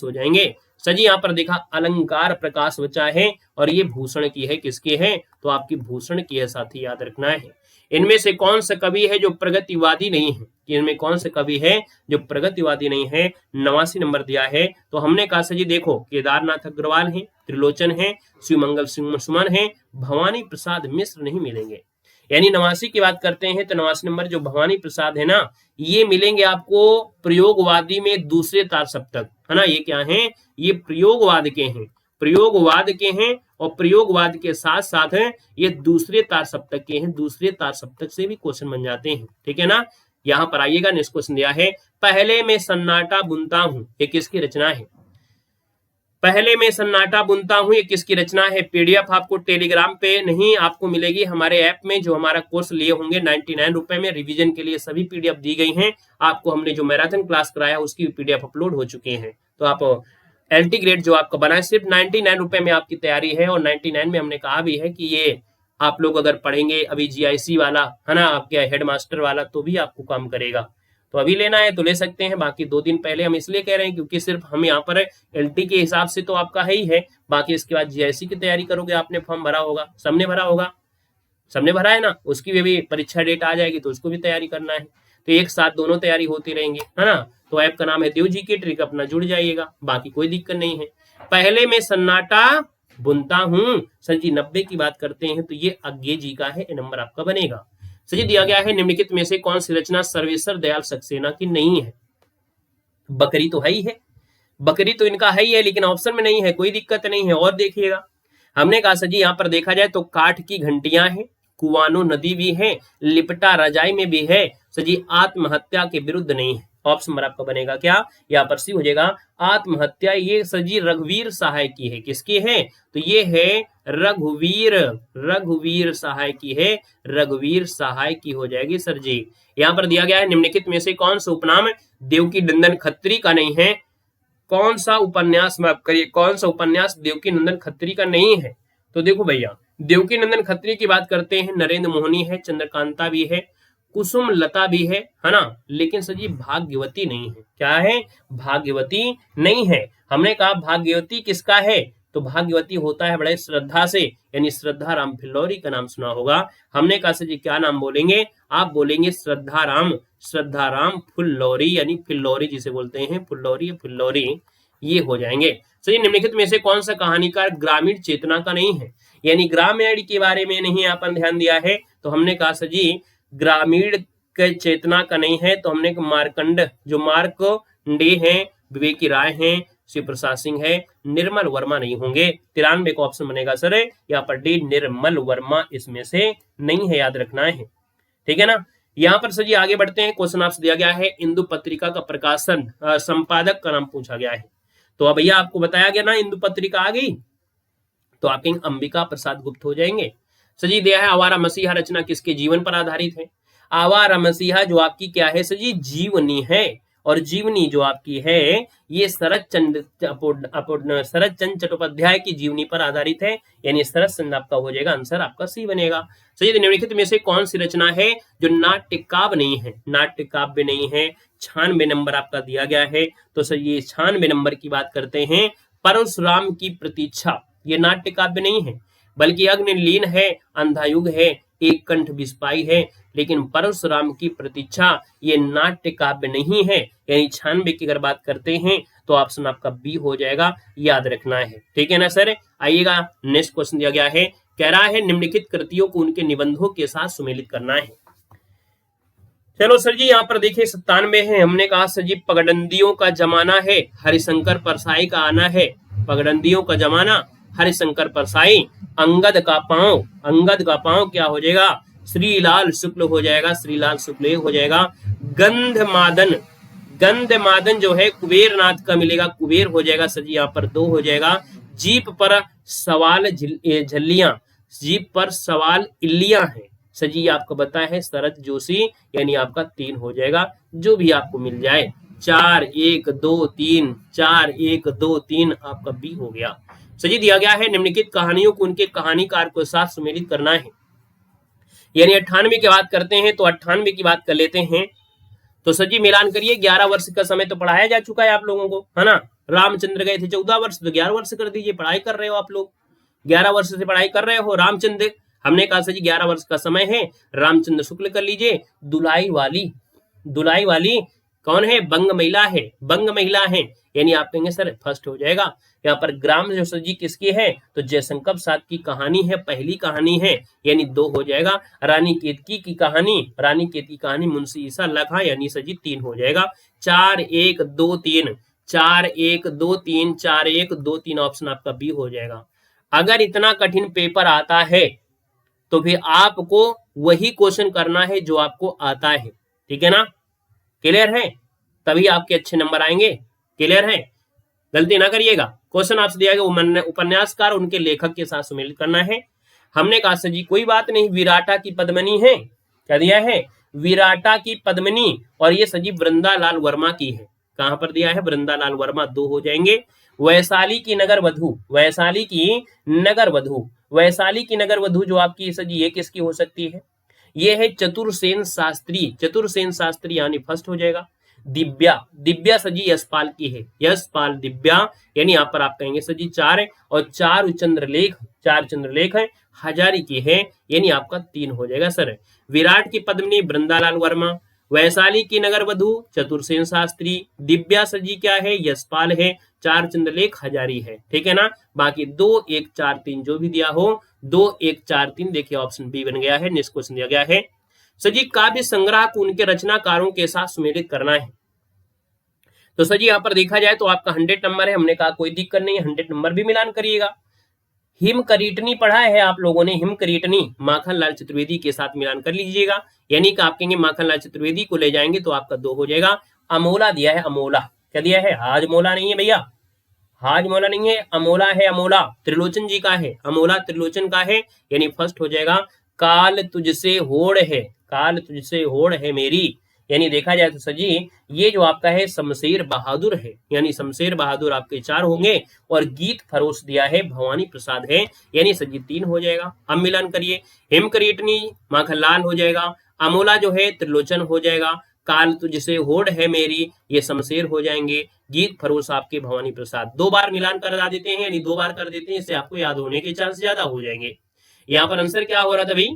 हो जाएंगे। सजी यहाँ पर देखा अलंकार प्रकाश बचा है और ये भूषण की है, किसकी है? तो आपकी भूषण की है साथी, याद रखना है। इनमें से कौन सा कवि है जो प्रगतिवादी नहीं है? इनमें कौन सा कवि है जो प्रगतिवादी नहीं है? 89 नंबर दिया है। तो हमने कहा सजी देखो केदारनाथ अग्रवाल है, त्रिलोचन है, शिवमंगल सुमन है, भवानी प्रसाद मिश्र नहीं मिलेंगे। यानी 89 की बात करते हैं तो 89 नंबर जो भवानी प्रसाद है ना, ये मिलेंगे आपको प्रयोगवादी में दूसरे तार सप्तक, है ना। ये क्या है? ये प्रयोगवाद के हैं, और प्रयोगवाद के साथ साथ ये दूसरे तार सप्तक के हैं, दूसरे तार सप्तक से भी क्वेश्चन बन जाते हैं, ठीक है ना। यहाँ पर आइएगा, नेक्स्ट क्वेश्चन दिया है पहले मैं सन्नाटा बुनता हूं, ये किसकी रचना है? पहले मैं सन्नाटा बुनता हूं, ये किसकी रचना है? पीडीएफ आपको टेलीग्राम पे नहीं आपको मिलेगी, हमारे ऐप में जो हमारा कोर्स लिए होंगे 99 रुपए में, रिवीजन के लिए सभी पीडीएफ दी गई हैं आपको। हमने जो मैराथन क्लास कराया उसकी पीडीएफ अपलोड हो चुके हैं, तो आप एलटी ग्रेड जो आपका बना है सिर्फ 99 रुपए में आपकी तैयारी है, और 99 में हमने कहा भी है कि ये आप लोग अगर पढ़ेंगे अभी जीआईसी वाला, है ना, आपके हेडमास्टर वाला, तो भी आपको काम करेगा। तो अभी लेना है तो ले सकते हैं, बाकी 2 दिन पहले हम इसलिए कह रहे हैं क्योंकि सिर्फ हम यहाँ पर एलटी के हिसाब से तो आपका है ही है, बाकी इसके बाद जीआईसी की तैयारी करोगे, आपने फॉर्म भरा होगा, सबने भरा है ना, उसकी भी परीक्षा डेट आ जाएगी तो उसको भी तैयारी करना है, तो एक साथ दोनों तैयारी होती रहेंगी, है ना। तो ऐप का नाम है देव जी की ट्रिक, अपना जुड़ जाइएगा, बाकी कोई दिक्कत नहीं है। पहले मैं सन्नाटा बुनता हूं, सर जी 90 की बात करते हैं तो ये अज्ञे जी का है, नंबर आपका बनेगा। सर जी दिया गया है निम्नलिखित में से कौन सी रचना सर्वेश्वर दयाल सक्सेना की नहीं है? बकरी तो है ही है, बकरी तो इनका है ही है, लेकिन ऑप्शन में नहीं है, कोई दिक्कत नहीं है। और देखिएगा हमने कहा सर जी यहाँ पर देखा जाए तो काठ की घंटियां हैं, कुआनो नदी भी है, लिपटा रजाई में भी है, सर जी आत्महत्या के विरुद्ध नहीं है। ऑप्शन नंबर आपका बनेगा क्या? यहाँ पर सी हो जाएगा आत्महत्या, ये सर जी रघुवीर सहाय की है, किसकी है? तो ये है रघुवीर सहाय की है, रघुवीर सहाय की हो जाएगी सर जी। यहाँ पर दिया गया है निम्नलिखित में से कौन सा उपनाम देवकी नंदन खत्री का नहीं है? कौन सा उपन्यास माफ करिए, कौन सा उपन्यास देवकी नंदन खत्री का नहीं है? तो देखो भैया देवकी नंदन खत्री की बात करते हैं, नरेंद्र मोहनी है, चंद्रकांता भी है, कुसुम लता भी है ना, लेकिन सर जी भाग्यवती नहीं है। क्या है? भाग्यवती नहीं है। हमने कहा भाग्यवती किसका है? तो भाग्यवती होता है बड़े श्रद्धा से, यानी श्रद्धा राम फिल्लौरी का नाम सुना होगा। हमने कहा सर जी क्या नाम बोलेंगे? आप बोलेंगे श्रद्धा राम फुल्लौरी, यानी फिल्लौरी जिसे बोलते हैं, फुल्लौरी ये हो जाएंगे। सर निम्नलिखित में से कौन सा कहानीकार ग्रामीण चेतना का नहीं है? यानी ग्रामीण के बारे में नहीं अपन ध्यान दिया है, तो हमने कहा सर जी ग्रामीण के चेतना का नहीं है, तो हमने मार्कंडे हैं, विवेकी राय हैं, शिव प्रसाद सिंह है, निर्मल वर्मा नहीं होंगे। 93 का ऑप्शन बनेगा सर यहाँ पर डी, निर्मल वर्मा इसमें से नहीं है, याद रखना है, ठीक है ना। यहाँ पर सर जी आगे बढ़ते हैं, क्वेश्चन आपसे दिया गया है इंदु पत्रिका का प्रकाशन संपादक का नाम पूछा गया है। तो अब भैया आपको बताया गया ना इंदु पत्रिका आ गई, तो आपके अंबिका प्रसाद गुप्त हो जाएंगे। सर जी दिया है आवारा मसीहा रचना किसके जीवन पर आधारित है? आवारा मसीहा जो आपकी क्या है सर जी? जीवनी है, और जीवनी जो आपकी है ये शरद चंद्र चट्टोपाध्याय की जीवनी पर आधारित है, यानी शरद चंद्र आपका हो जाएगा, आंसर आपका सी बनेगा। सही निम्नलिखित में से कौन सी रचना है जो नाट्य काव्य नहीं है? नाट्य काव्य नहीं है, 96 नंबर आपका दिया गया है। तो सर ये 96 नंबर की बात करते हैं, परशुराम की प्रतीक्षा, ये नाट्य काव्य नहीं है, बल्कि अग्निलीन है, अंधायुग है, एक कंठ बिस्पाई है, लेकिन परशुराम की प्रतीक्षा ये नाट्य काव्य नहीं है, यानी 96 की अगर बात करते हैं तो ऑप्शन आपका बी हो जाएगा, याद रखना है, ठीक है ना सर। आइएगा नेक्स्ट क्वेश्चन दिया गया है कह रहा है निम्नलिखित कृतियों को उनके निबंधों के साथ सुमेलित करना है। चलो सर जी, यहाँ पर देखिए 97 है। हमने कहा सर जी पगडंदियों का जमाना है, हरिशंकर परसाई का आना है। पगडंदियों का जमाना, हरिशंकर परसाई। अंगद का पांव क्या हो जाएगा? श्रीलाल शुक्ल हो जाएगा, श्रीलाल शुक्ल हो जाएगा। गंधमादन जो है कुबेर नाथ का मिलेगा, कुबेर हो जाएगा सर जी, यहाँ पर 2 हो जाएगा। जीप पर सवाल झल्लियां, जीप पर सवाल इल्लियां है सर जी, आपको बताया है शरद जोशी, यानी आपका 3 हो जाएगा, जो भी आपको मिल जाए। 4 1 2 3, 4 1 2 3 आपका बी हो गया सर जी। दिया गया है निम्नलिखित कहानियों को उनके कहानीकार के साथ सुमेलित करना है। यानी 98 की बात करते हैं तो 98 की बात कर लेते हैं। तो सर जी मिलान करिए, 11 वर्ष का समय तो पढ़ाया जा चुका है आप लोगों को, है ना। रामचंद्र गए थे 14 वर्ष, तो 11 वर्ष कर दीजिए, पढ़ाई कर रहे हो आप लोग, 11 वर्ष से पढ़ाई कर रहे हो। रामचंद्र हमने कहा सर जी 11 वर्ष का समय है, रामचंद्र शुक्ल कर लीजिए। दुलाई वाली कौन है? बंग महिला है, यानी आप कहेंगे सर फर्स्ट हो जाएगा। यहाँ पर ग्राम जो सर जी किसकी है? तो जयशंकर प्रसाद की कहानी है, पहली कहानी है, यानी 2 हो जाएगा। रानी केतकी की कहानी मुंशी ईसा अल्लाह खां, यानी सर जी 3 हो जाएगा। 4 1 2 3, 4 1 2 3, 4 1 2 3 ऑप्शन आपका बी हो जाएगा। अगर इतना कठिन पेपर आता है तो फिर आपको वही क्वेश्चन करना है जो आपको आता है, ठीक है ना। क्लियर है? तभी आपके अच्छे नंबर आएंगे। क्लियर है? गलती ना करिएगा। क्वेश्चन आपसे दिया गया उपन्यासकार उनके लेखक के साथ सुमेलित करना है। हमने कहा सर जी कोई बात नहीं, विराटा की पद्मिनी है, क्या दिया है? विराटा की पद्मिनी, और ये सर जी वृंदालाल वर्मा की है। कहां पर दिया है? वृंदालाल वर्मा, 2 हो जाएंगे। वैशाली की नगर वधु जो आपकी सर जी ये किसकी हो सकती है? ये है चतुरसेन शास्त्री, यानी फर्स्ट हो जाएगा। दिव्या सर जी यशपाल की है, यशपाल दिव्या, यानी यहाँ पर आप कहेंगे सर जी 4 है। और 4 चंद्रलेख है, हजारी की है, यानी आपका 3 हो जाएगा सर। विराट की पद्मिनी वृंदालाल वर्मा, वैशाली की नगर वधु चतुरसेन शास्त्री, दिव्या सर जी क्या है? यशपाल है, 4 चंद्रलेख हजारी है, ठीक है ना। बाकी 2 1 4 3 जो भी दिया हो, 2 1 4 3 देखिए ऑप्शन बी बन गया है। नेक्स्ट क्वेश्चन दिया गया है सर जी काव्य संग्रह को उनके रचनाकारों के साथ सुमेलित करना है। तो सर जी यहाँ पर देखा जाए तो आपका 100 नंबर है। हमने कहा कोई दिक्कत नहीं है, 100 नंबर भी मिलान करिएगा। हिमकरीटनी पढ़ा है आप लोगों ने, हिमकरीटनी माखनलाल चतुर्वेदी के साथ मिलान कर लीजिएगा। यानी कि आप कहेंगे माखनलाल चतुर्वेदी को ले जाएंगे तो आपका 2 हो जाएगा। अमोला दिया है, अमोला क्या दिया है? हाजमोला नहीं है भैया, हाजमोला नहीं है, अमोला है। अमोला त्रिलोचन जी का है, अमोला त्रिलोचन का है, यानी फर्स्ट हो जाएगा। काल तुझसे होड़ है मेरी, यानी देखा जाए तो सर जी ये जो आपका है शमशेर बहादुर है, यानी शमशेर बहादुर आपके 4 होंगे। और गीत फरोश दिया है भवानी प्रसाद है, यानी सर जी 3 हो जाएगा। अब मिलान करिए, हिमकरीटनी माखनलाल हो जाएगा, अमोला जो है त्रिलोचन हो जाएगा, काल तुझसे होड़ है मेरी ये शमशेर हो जाएंगे, गीत फरोश आपके भवानी प्रसाद। 2 बार मिलान कर देते हैं, यानी 2 बार कर देते हैं, इससे आपको याद होने के चांस ज्यादा हो जाएंगे। यहाँ पर आंसर क्या हो रहा था भाई?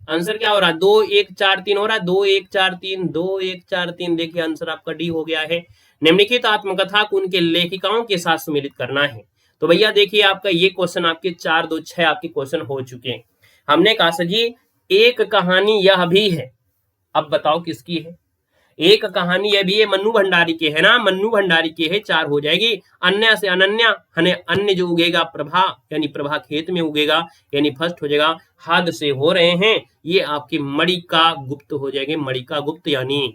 आंसर क्या हो रहा है? 2 1 4 3 हो रहा है, 2 1 4 3, 2 1 4 3। देखिए आंसर आपका डी हो गया है। निम्नलिखित आत्मकथा को उनके लेखिकाओं के साथ सुमेलित करना है। तो भैया देखिए आपका ये क्वेश्चन आपके 4 2 6 आपके क्वेश्चन हो चुके हैं। हमने कहा सर जी एक कहानी यह भी है, अब बताओ किसकी है? एक कहानी यह भी है, मन्नू भंडारी के है ना, मन्नू भंडारी के है, 4 हो जाएगी। अन्य से अनन्या, अन्य जो उगेगा प्रभा, यानी प्रभा खेत में उगेगा, यानी फर्स्ट हो जाएगा। हाद से हो रहे हैं, ये आपकी मणिका गुप्त हो जाएंगे, मणिका गुप्त, यानी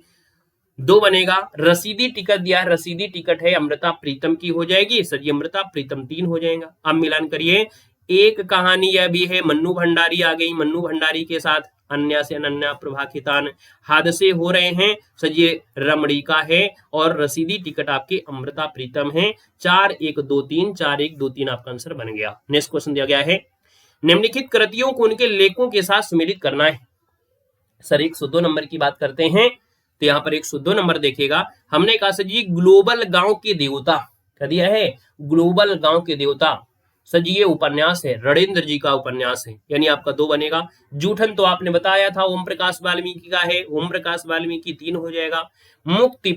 2 बनेगा। रसीदी टिकट दिया है, रसीदी टिकट है अमृता प्रीतम की हो जाएगी सर जी, अमृता प्रीतम 3 हो जाएगा। अब मिलान करिए, एक कहानी यह भी है, मन्नू भंडारी आ गई, मन्नू भंडारी के साथ अन्य से अनन्या प्रभा खितान, हादसे हो रहे हैं सर ये रमणिका है, और रसीदी टिकट आपकी अमृता प्रीतम है। 4 1 2 3, 4 1 2 3 आपका आंसर बन गया। नेक्स्ट क्वेश्चन दिया गया है, निम्नलिखित कृतियों को उनके लेखों के साथ सुमेलित करना है। सर 102 नंबर की बात करते हैं, तो यहाँ पर 102 नंबर देखिएगा। हमने कहा सर जी ग्लोबल गांव के देवता, क्या दिया है? ग्लोबल गांव के देवता सर जी ये उपन्यास है, रणेंद्र जी का उपन्यास है, यानी आपका 2 बनेगा। जूठन तो आपने बताया था ओम प्रकाश वाल्मीकि का है, ओम प्रकाश वाल्मीकि 3 हो जाएगा। मुक्ति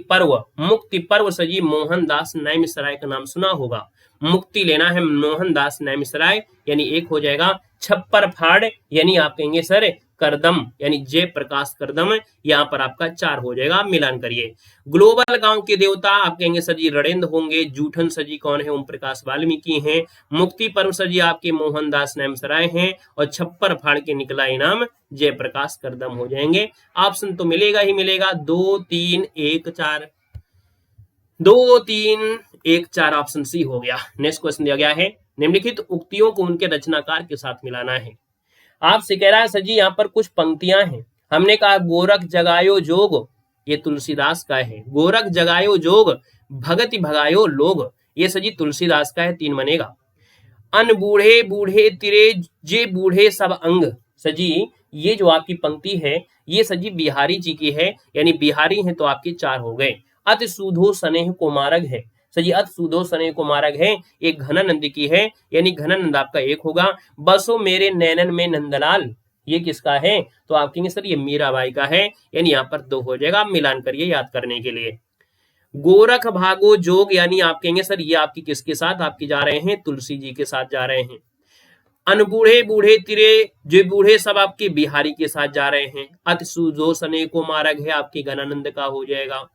पर्व सर जी मोहनदास नैमिषारय का नाम सुना होगा, मुक्ति लेना है मोहनदास नैमिषारय, यानी 1 हो जाएगा। छप्पर फाड़ यानी आप कहेंगे सर करदम यानी जय प्रकाश करदम, यहाँ पर आपका 4 हो जाएगा। आप मिलान करिए। ग्लोबल गांव के देवता आप कहेंगे सर जी रणेंद्र होंगे। जूठन सर जी कौन है? ओम प्रकाश वाल्मीकि हैं। मुक्ति पर्व सर जी आपके मोहनदास नेमसराय हैं। और छप्पर फाड़ के निकला इनाम जयप्रकाश करदम हो जाएंगे। ऑप्शन तो मिलेगा ही मिलेगा। 2 3 1 4, 2 3 1 4 ऑप्शन सी हो गया। नेक्स्ट क्वेश्चन दिया गया है, निम्नलिखित उक्तियों को उनके रचनाकार के साथ मिलाना है। आपसे कह रहा है सर जी यहाँ पर कुछ पंक्तियां हैं। हमने कहा गोरख जगायो जोग, ये तुलसीदास का है। गोरख जगायो जोग भगति भगायो लोग, ये सर जी तुलसीदास का है। 3 बनेगा। अन बूढ़े बूढ़े तिरे जे बूढ़े सब अंग, सर जी ये जो आपकी पंक्ति है ये सर जी बिहारी जी की है, यानी बिहारी है तो आपके 4 हो गए। अति सुधो स्नेह को मार्ग है, सर जी अति सुधो स्नेह को मार्ग है, एक घनानंद की है, यानी घनानंद आपका 1 होगा। बसो मेरे नैनन में नंदलाल, ये किसका है? तो आप कहेंगे सर ये मीराबाई का है, यानी यहाँ पर 2 हो जाएगा। आप मिलान करिए याद करने के लिए। गोरख भागो जोग यानी आप कहेंगे सर ये आपकी किसके साथ आपकी जा रहे हैं? तुलसी जी के साथ जा रहे हैं। अनबूढ़े बूढ़े तिरे जो बूढ़े सब आपके बिहारी के साथ जा रहे हैं। अति सुधो सने को मार्ग है आपकी घनानंद का हो जाएगा।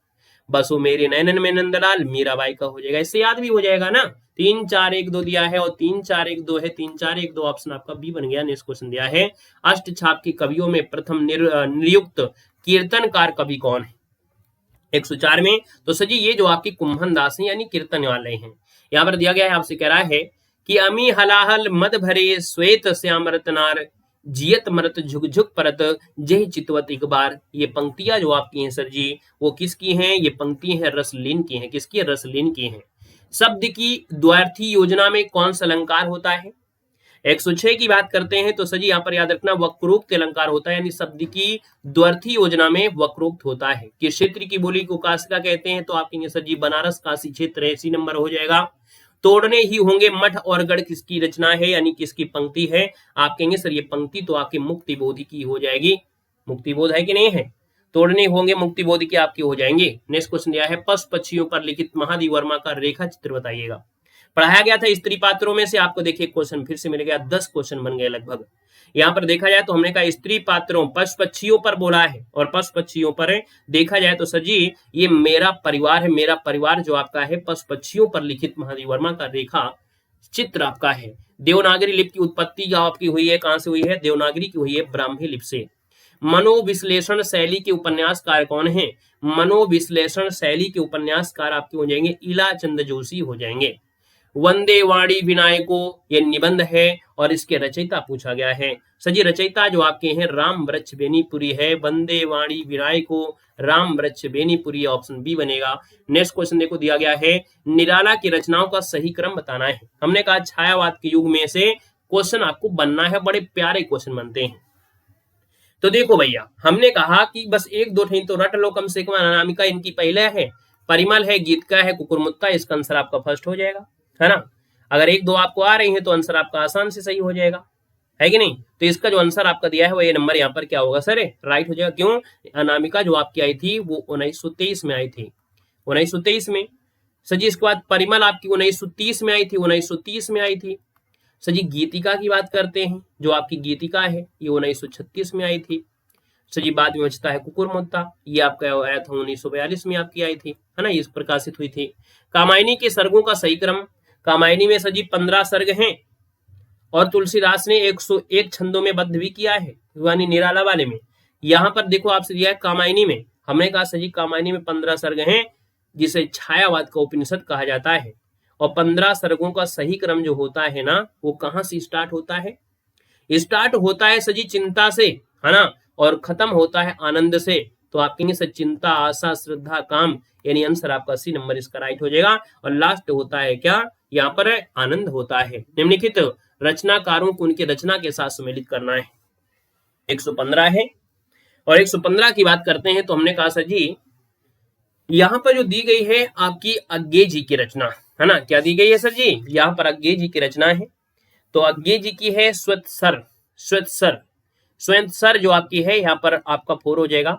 बसो मेरे नैनन में नंदलाल मीराबाई का हो जाएगा। इससे याद भी हो जाएगा ना। 3 4 1 2 दिया है और 3 4 1 2 है। 3 4 1 2 ऑप्शन आपका बी बन गया। नेक्स्ट क्वेश्चन दिया है, अष्टछाप के कवियों में प्रथम नियुक्त कीर्तनकार कवि कौन है? 104 में तो सर जी ये जो आपकी कुंभन दास है यानी कीर्तन वाले हैं। यहाँ पर दिया गया है, आपसे कह रहा है कि अमी हलाहल मद भरे श्वेत श्यामरत नार जियत मरत झुक झुक परत जय चितवत एक बार। ये पंक्तियां जो आपकी हैं सर जी वो किसकी हैं? ये पंक्ति है रसलीन की हैं। किसकी है? रसलीन की हैं। शब्द की द्व्यर्थी योजना में कौन सा अलंकार होता है? 106 की बात करते हैं तो सर जी यहाँ पर याद रखना वक्रोक्त अलंकार होता है, यानी शब्द की द्व्यर्थी योजना में वक्रोक्त होता है। किस क्षेत्र की बोली को काशिका कहते हैं? तो आप कहेंगे सर जी बनारस काशी क्षेत्र है। 80 नंबर हो जाएगा। तोड़ने ही होंगे मठ और गढ़ किसकी रचना है यानी किसकी पंक्ति है? आप कहेंगे सर ये पंक्ति तो आपकी मुक्तिबोधि की हो जाएगी। मुक्तिबोध है कि नहीं है? तोड़ने होंगे मुक्तिबोधि की आपकी हो जाएंगे। नेक्स्ट क्वेश्चन दिया है, पशु पक्षियों पर लिखित महादेव वर्मा का रेखा चित्र बताइएगा। पढ़ाया गया था स्त्री पात्रों में से। आपको देखिए क्वेश्चन फिर से मिल गया। 10 क्वेश्चन बन गए लगभग। यहाँ पर देखा जाए तो हमने कहा स्त्री पात्रों पशु पक्षियों पर बोला है, और पशु पक्षियों पर देखा जाए तो सर जी ये मेरा परिवार है। मेरा परिवार जो आपका है पशु पक्षियों पर लिखित महादेव वर्मा का रेखा चित्र आपका है। देवनागरी लिपि की उत्पत्ति जो आपकी हुई है कहां से हुई है? देवनागरी की हुई है, ब्राह्मी लिपि से। मनोविश्लेषण शैली के उपन्यासकार कौन है? मनोविश्लेषण शैली के उपन्यासकार आपके हो जाएंगे इला चंद जोशी हो जाएंगे। वंदे वाणी विनायको ये निबंध है और इसके रचयिता पूछा गया है। सजी रचयिता जो आपके हैं राम वृक्ष बेनीपुरी है। वंदे वाणी विनायको राम वृक्ष बेनीपुरी, ऑप्शन बी बनेगा। नेक्स्ट क्वेश्चन देखो दिया गया है, निराला की रचनाओं का सही क्रम बताना है। हमने कहा छायावाद के युग में से क्वेश्चन आपको बनना है, बड़े प्यारे क्वेश्चन बनते हैं। तो देखो भैया हमने कहा कि बस 1 2 तो रट लो कम से कम। अनामिका इनकी पहले है, परिमल है, गीतका है, कुकुरमुत्ता, इसका आंसर आपका फर्स्ट हो जाएगा, है ना। अगर 1 2 आपको आ रही है तो आंसर आपका आसान से सही हो जाएगा, है कि नहीं। तो इसका जो आंसर आपका दिया है वो ये नंबर यहाँ पर क्या होगा सर? राइट हो जाएगा। क्यों? अनामिका जो आपकी आई थी वो 1923 में आई थी, 1923 में। सजी इसके बाद परिमल आपकी 1930 में आई थी, 1930 में आई थी। सजी गीतिका की बात करते हैं, जो आपकी गीतिका है ये 1936 में आई थी। सजी बाद में बचता है कुकुरमुत्ता, ये आपका आया था 1942 में आपकी आई थी, है ना, ये प्रकाशित हुई थी। कामायनी के सर्गों का सही क्रम, कामायनी में सजी 15 सर्ग हैं और तुलसीदास ने 101 छंदों में बद्ध भी किया है, यानी निराला वाले में। यहाँ पर देखो आपसे दिया है कामायनी में, हमने कहा सजी कामायनी में 15 सर्ग हैं जिसे छायावाद का उपनिषद कहा जाता है। और 15 सर्गों का सही क्रम जो होता है ना वो कहां से स्टार्ट होता है? स्टार्ट होता है सजी चिंता से, है ना, और खत्म होता है आनंद से। तो आप कहेंगे सर चिंता आशा श्रद्धा काम, यानी आंसर आपका सी नंबर इसका राइट हो जाएगा। और लास्ट होता है क्या? यहाँ पर आनंद होता है। निम्नलिखित रचनाकारों को उनके रचना के साथ सम्मिलित करना है। 115 है और 115 की बात करते हैं तो हमने कहा सर जी यहाँ पर जो दी गई है आपकी अज्ञे जी की रचना, है ना, क्या दी गई है सर जी? यहाँ पर अज्ञे जी की रचना है। तो अज्ञे जी की है श्वेतसर, श्वेतसर, श्वेतसर जो आपकी है यहाँ पर आपका 4 हो जाएगा।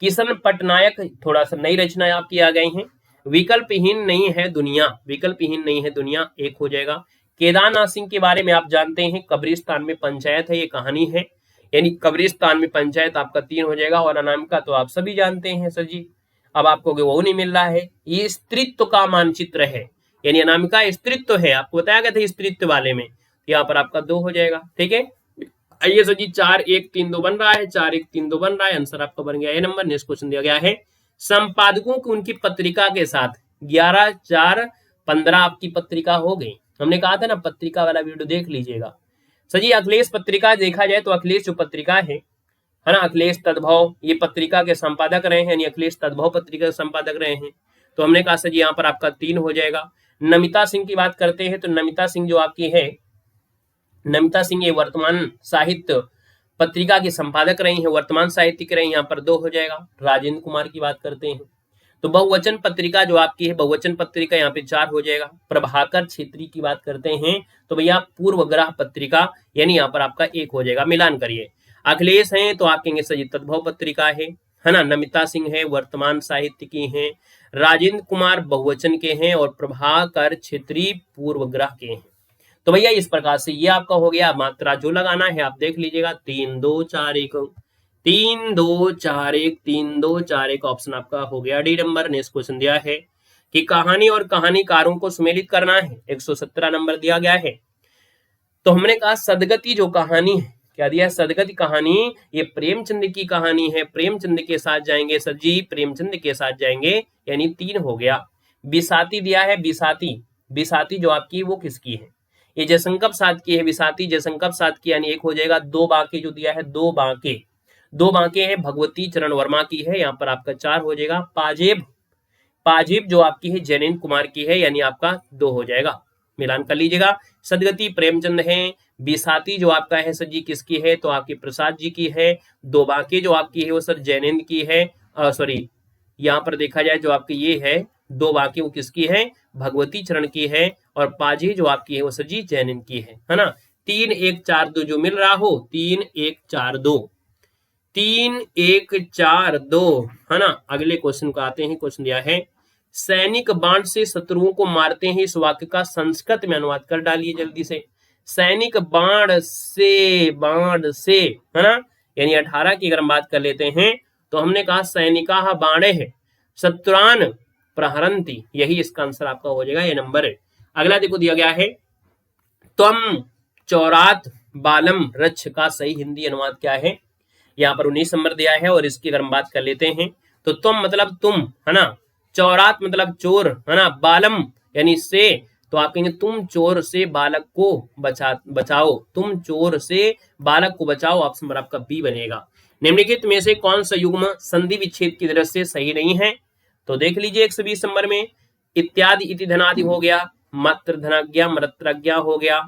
किशन पटनायक थोड़ा सा नई रचना आपकी आ गई है। विकल्पहीन नहीं है दुनिया, विकल्पहीन नहीं है दुनिया 1 हो जाएगा। केदारनाथ सिंह के बारे में आप जानते हैं, कब्रिस्तान में पंचायत है, ये कहानी है, यानी कब्रिस्तान में पंचायत आपका 3 हो जाएगा। और अनामिका तो आप सभी जानते हैं सर जी, अब आपको वो नहीं मिल रहा है। ये स्त्रीत्व का मानचित्र है, यानी अनामिका स्त्रीत्व है, आपको बताया गया था स्त्रीत्व वाले में, यहाँ पर आपका 2 हो जाएगा। ठीक है, आइए सर जी 4 1 3 2 बन रहा है, 4 1 3 2 बन रहा है, आंसर आपका बन गया ए नंबर। नेक्स्ट क्वेश्चन दिया गया है, संपादकों को उनकी पत्रिका के साथ 11 4 15 आपकी पत्रिका हो गई। हमने कहा था ना पत्रिका वाला वीडियो देख लीजिएगा सर जी। अखिलेश पत्रिका देखा जाए तो अखिलेश जो पत्रिका है ना, अखिलेश तद्भव, ये पत्रिका के संपादक रहे हैं, यानी अखिलेश तद्भव पत्रिका के संपादक रहे हैं। तो हमने कहा सर जी यहाँ पर आपका 3 हो जाएगा। नमिता सिंह की बात करते हैं तो नमिता सिंह जो आपकी है, नमिता सिंह ये वर्तमान साहित्य पत्रिका के संपादक रही हैं, वर्तमान साहित्यिक रही, यहाँ पर 2 हो जाएगा। राजेंद्र कुमार की बात करते हैं तो बहुवचन पत्रिका जो आपकी है, बहुवचन पत्रिका यहाँ पे 4 हो जाएगा। प्रभाकर छेत्री की बात करते हैं तो भैया पूर्वग्रह पत्रिका, यानी यहाँ पर आपका 1 हो जाएगा। मिलान करिए, अखिलेश हैं तो आप कहेंगे सर जी तद्भव पत्रिका है ना, नमिता सिंह है वर्तमान साहित्य की हैं, राजेंद्र कुमार बहुवचन के हैं और प्रभाकर छेत्री पूर्वग्रह के हैं। तो भैया इस प्रकार से ये आपका हो गया। मात्रा जो लगाना है आप देख लीजिएगा, 3 2 4 1 3 2 4 1 3 2 4 1 ऑप्शन आपका हो गया डी नंबर। नेक्स्ट क्वेश्चन दिया है कि कहानी और कहानीकारों को सुमेलित करना है, 117 नंबर दिया गया है। तो हमने कहा सदगति जो कहानी है, क्या दिया है, सदगति कहानी, ये प्रेमचंद की कहानी है, प्रेमचंद के साथ जाएंगे सर जी, प्रेमचंद के साथ जाएंगे, यानी 3 हो गया। बिसाती दिया है, बिसाती, बिसाती जो आपकी वो किसकी है, ये जयशंकर प्रसाद की है, बिसाती जयशंकर प्रसाद की, यानी 1 हो जाएगा। 2 बांके जो दिया है, 2 बांके, 2 बांके है भगवती चरण वर्मा की है, यहाँ पर आपका 4 हो जाएगा। पाजेब, पाजेब जो आपकी है जैनेन्द्र कुमार की है, यानी आपका 2 हो जाएगा। मिलान कर लीजिएगा, सदगति प्रेमचंद है, बिसाती जो आपका है सर जी किसकी है, तो आपकी प्रसाद जी की है। 2 बांके जो आपकी है वो सर जैनेन्द्र की है, सॉरी यहाँ पर देखा जाए जो आपकी ये है 2 बांके वो किसकी है, भगवती चरण की है, और पाजी जो आपकी है वो सर जी जैनिन की है ना। 3 1 4 2 जो मिल रहा हो, 3 1 4 2, 3 1 4 2 है ना। अगले क्वेश्चन को आते हैं, क्वेश्चन दिया है सैनिक बाण से शत्रुओं को मारते हैं, इस वाक्य का संस्कृत में अनुवाद कर डालिए जल्दी से। सैनिक बाण से है ना, यानी 18 की अगर हम बात कर लेते हैं तो हमने कहा सैनिका बाणे है शत्रुआन प्रहरंती, यही इसका आंसर आपका हो जाएगा, ये नंबर है। अगला देखो दिया गया है त्वम चौरात बालम रक्ष का सही हिंदी अनुवाद क्या है, यहाँ पर 19 नंबर दिया है। और इसकी अगर हम बात कर लेते हैं तो तुम मतलब तुम है ना, चौरात मतलब चोर है ना, बालम यानी से, तो आप कहेंगे तुम चोर से बालक को बचाओ, तुम चोर से बालक को बचाओ, ऑप्शन नंबर आपका बी बनेगा। निम्नलिखित में से कौन सा युग्म संधि विच्छेद की दृष्टि से सही नहीं है, तो देख लीजिए 120 नंबर में इत्यादि इति धनादि हो गया, मात्र धनाज्ञा मृत्रज्ञा हो गया,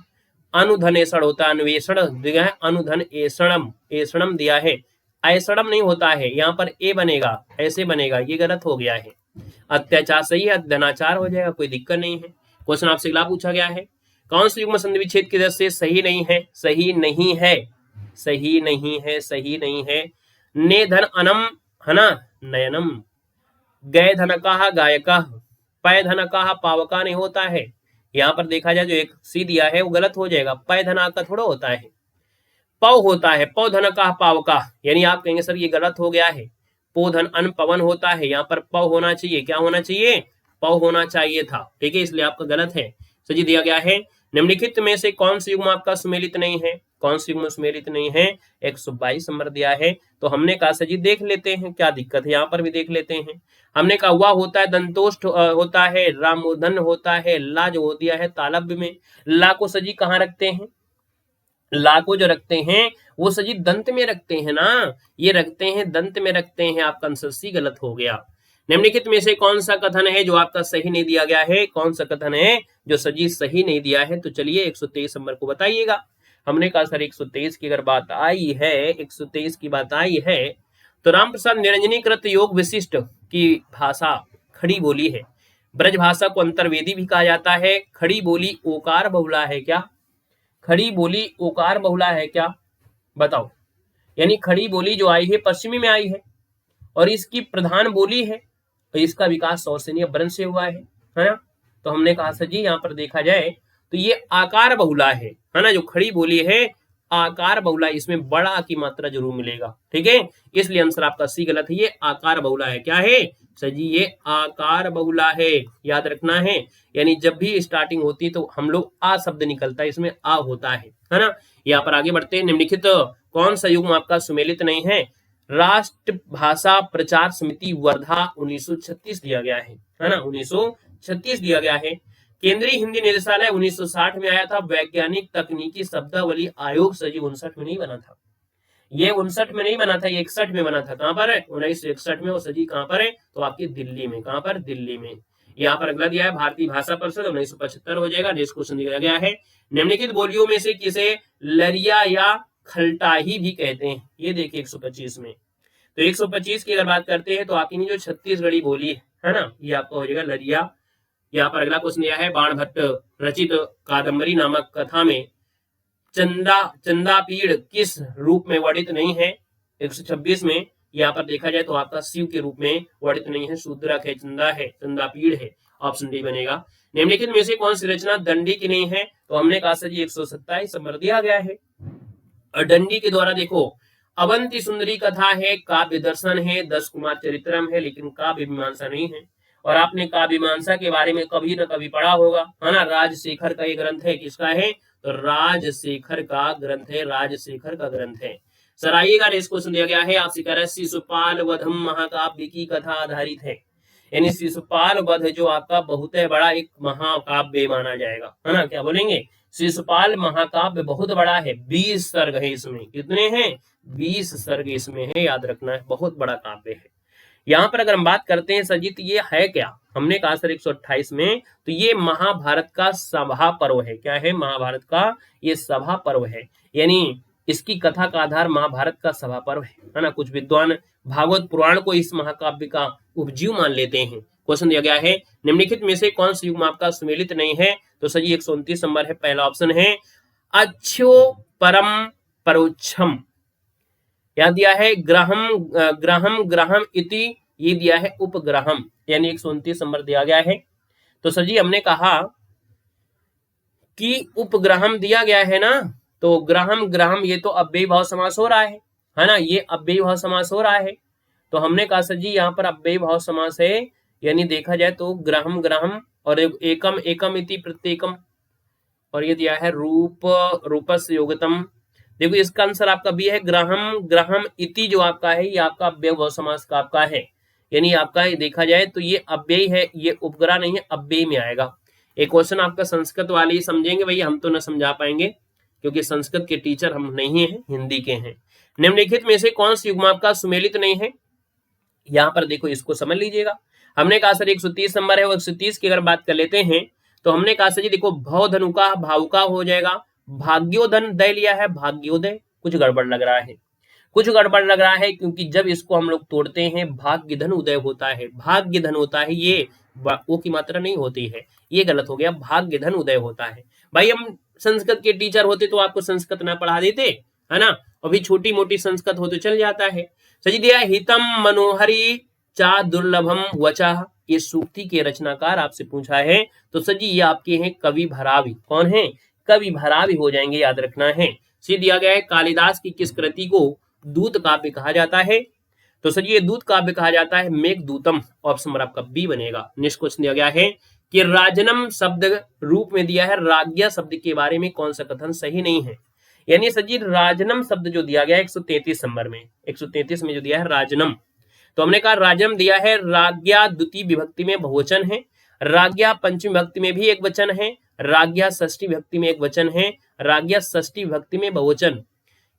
अनुधनेषण होता है अन्वेषण दिया है, अनुधन एषणम एषणम दिया है, ऐसणम नहीं होता है, यहाँ पर ए बनेगा, ऐसे बनेगा, ये गलत हो गया है। अत्याचार सही है, धनाचार हो जाएगा, कोई दिक्कत नहीं है। क्वेश्चन आपसे अगला पूछा गया है कौन सा युग्म संधि विच्छेद की दृष्टि से सही नहीं है, सही नहीं है, सही नहीं है, सही नहीं है। ने धन अनम है ना, नयनम, गय धनका गायका, पय धनका पावका नहीं होता है, यहाँ पर देखा जाए जो एक सी दिया है वो गलत हो जाएगा, पय धना का थोड़ा होता है, पव होता है, पव धन का पावका, यानी आप कहेंगे सर ये गलत हो गया है, पोधन अन पवन होता है, यहाँ पर पव होना चाहिए, क्या होना चाहिए, पव होना चाहिए था, ठीक है, इसलिए आपका गलत है। तो जी दिया गया है निम्नलिखित में से कौन सा युग्म आपका सुमेलित नहीं है, कौन सा युग्म सुमेलित नहीं है, 122 नंबर दिया है। तो हमने कहा सर जी देख लेते हैं क्या दिक्कत है, यहाँ पर भी देख लेते हैं। हमने कहा हुआ होता है दंतोष्ठ होता है, रामोधन होता है, ला जो हो दिया है तालब्य में, ला को सजी कहाँ रखते हैं, ला को जो रखते हैं वो सजी दंत में रखते हैं ना, ये रखते हैं दंत में रखते हैं, आपका आंसर सी गलत हो गया। निम्नलिखित में से कौन सा कथन है जो आपका सही नहीं दिया गया है, कौन सा कथन है जो सजी सही नहीं दिया है, तो चलिए 123 नंबर को बताइएगा। हमने कहा सर 123 की अगर बात आई है, 123 की बात आई है तो रामप्रसाद निरंजनीकृत योग विशिष्ट की भाषा खड़ी बोली है, ब्रज भाषा को अंतर्वेदी भी कहा जाता है, खड़ी बोली ओकार बहुला है क्या, खड़ी बोली ओकार बहुला है क्या, बताओ। यानी खड़ी बोली जो आई है पश्चिमी में आई है और इसकी प्रधान बोली है, तो इसका विकास सौसनीय वर्ण से हुआ है ना। तो हमने कहा सर जी यहाँ पर देखा जाए तो ये आकार बहुला है ना, जो खड़ी बोली है आकार बहुला, इसमें बड़ा की मात्रा जरूर मिलेगा, ठीक है, इसलिए आंसर आपका सी गलत है, ये आकार बहुला है। क्या है सर जी, ये आकार बहुला है, याद रखना है। यानी जब भी स्टार्टिंग होती तो हम लोग आ शब्द निकलता है, इसमें आ होता है ना। यहाँ पर आगे बढ़ते हैं। निम्नलिखित कौन सा युग्म आपका सुमेलित नहीं है? राष्ट्र भाषा प्रचार समिति वर्धा 1936 दिया गया है ना, 1936 दिया गया है। केंद्रीय हिंदी निदेशालय 1960 में आया था। वैज्ञानिक तकनीकी शब्दावली आयोग सजी 59 में नहीं बना था, ये 59 में नहीं बना था, ये 61 में बना था। कहां पर है? 1961 में। वो सजी कहां पर है? तो आपकी दिल्ली में। कहां पर? दिल्ली में। यहाँ पर अगला दिया है भारतीय भाषा परिषद 1975 हो जाएगा। नेक्स्ट क्वेश्चन दिया गया है, निम्नलिखित बोलियों में से किसे लरिया या खलटाही भी कहते हैं? ये देखिए 125 में। तो 125 की अगर बात करते हैं तो आपकी जो छत्तीसगढ़ी बोली है ना, ये आपका हो जाएगा लरिया। यहाँ पर अगला क्वेश्चन दिया है, बाणभट्ट रचित कादम्बरी नामक कथा में चंदापीड़ किस रूप में वर्णित नहीं है? 126 में। यहाँ पर देखा जाए तो आपका शिव के रूप में वर्णित नहीं है, शूद्रक है, चंदा है, चंदापीड़ है। ऑप्शन डी बनेगा। निम्नलिखित में से कौन सी रचना दंडी की नहीं है? तो हमने कहा सर जी 127 नंबर दिया गया है। और दंडी के द्वारा देखो, अवंती सुंदरी कथा है, काव्य दर्शन है, 10 कुमार चरित्रम है, लेकिन काव्य मीमांसा नहीं है। और आपने काव्य मीमांसा के बारे में कभी न कभी पढ़ा होगा, है ना। राजशेखर का ये ग्रंथ है, किसका है? तो राजशेखर का ग्रंथ है, राजशेखर का ग्रंथ है। सर आइएगा, नेक्स्ट क्वेश्चन दिया गया है आपसे, कह रहा है शिशुपाल वधम महाकाव्य की कथा आधारित है। यानी शिशुपाल वध जो आपका बहुत बड़ा एक महाकाव्य माना जाएगा, है ना। क्या बोलेंगे? शिशुपाल महाकाव्य बहुत बड़ा है, 20 सर्ग है इसमें। कितने हैं? 20 सर्ग इसमें है, याद रखना है, बहुत बड़ा काव्य है। यहाँ पर अगर हम बात करते हैं सर जी, तो ये है क्या? हमने कहा सर 128 में, तो ये महाभारत का सभा पर्व है। क्या है? महाभारत का ये सभा पर्व है, यानी इसकी कथा का आधार महाभारत का सभा पर्व है ना। कुछ विद्वान भागवत पुराण को इस महाकाव्य का उपजीव मान लेते हैं। क्वेश्चन दिया गया है, निम्नलिखित में से कौन सा युग्म आपका सुमेलित नहीं है? तो सर जी 129 नंबर है, पहला ऑप्शन है अच्छो परम परोक्षम। यहाँ दिया है ग्रहम ग्रहम ग्रहम इति, ये दिया है उपग्रहम, यानी 129 नंबर दिया गया है। तो सर जी हमने कहा कि उपग्रहम दिया गया है ना, तो ग्रहम ग्रहम ये तो अव्ययी भाव समास हो रहा है ना, ये अव्ययी भाव समास हो रहा है। तो हमने कहा सर जी यहाँ पर अव्ययी भाव समास है, यानी देखा जाए तो ग्रहम ग्रहम और एकम एकम इति प्रत्येकम, और ये दिया है रूप रूपस योगतम। देखो इसका आंसर आपका भी है, ग्रहम ग्रहम इति जो आपका है ये आपका अव्यय भाव समास का आपका है, यानी आपका देखा जाए तो ये अव्ययी है, ये उपग्रह नहीं है, अव्ययी में आएगा। एक क्वेश्चन आपका संस्कृत वाले ही समझेंगे भैया, हम तो न समझा पाएंगे क्योंकि संस्कृत के टीचर हम नहीं हैं, हिंदी के हैं। निम्नलिखित में से कौन सी युग्म आपका सुमेलित नहीं है? यहाँ पर देखो इसको समझ लीजिएगा। हमने कहा सर 130 नंबर है, वो 130 की अगर बात कर लेते हैं तो हमने कहा सर जी देखो भवधनुका भावुका हो जाएगा, भाग्योधन दय लिया है, भाग्योदय। कुछ गड़बड़ लग रहा है, कुछ गड़बड़ लग रहा है, क्योंकि जब इसको हम लोग तोड़ते हैं भाग्य धन उदय होता है, भाग्य धन होता है, ये वो की मात्रा नहीं होती है, ये गलत हो गया, भाग्य धन उदय होता है। भाई हम संस्कृत के टीचर होते तो आपको संस्कृत ना पढ़ा देते, है ना। अभी छोटी मोटी संस्कृत हो तो चल जाता है। सजी दिया हितम मनोहरी चा दुर्लभम वचा, ये सूक्ति के रचनाकार आपसे पूछा है, तो सजी ये आपके हैं कवि भरावी। कौन है? कवि भरावी हो जाएंगे, याद रखना है। सी दिया गया है कालिदास की किस कृति को दूत काव्य कहा जाता है? तो सर ये दूत काव्य कहा जाता है मेघदूतम, ऑप्शन नंबर आपका बी बनेगा। नेक्स्ट क्वेश्चन दिया गया है कि राजनम शब्द रूप में दिया है राज्ञा शब्द के बारे में कौन सा कथन सही नहीं है? यानी सर जी राजनम शब्द जो दिया गया है 133 नंबर में, 133 में जो दिया है राजनम, तो हमने कहा राजनम दिया है राज्ञा द्वितीय विभक्ति में बहुवचन है, राज्ञा पंचमी विभक्ति में भी एक वचन है, राज्ञा षष्ठी विभक्ति में एक वचन है, राज्ञा षष्ठी विभक्ति में बहुवचन,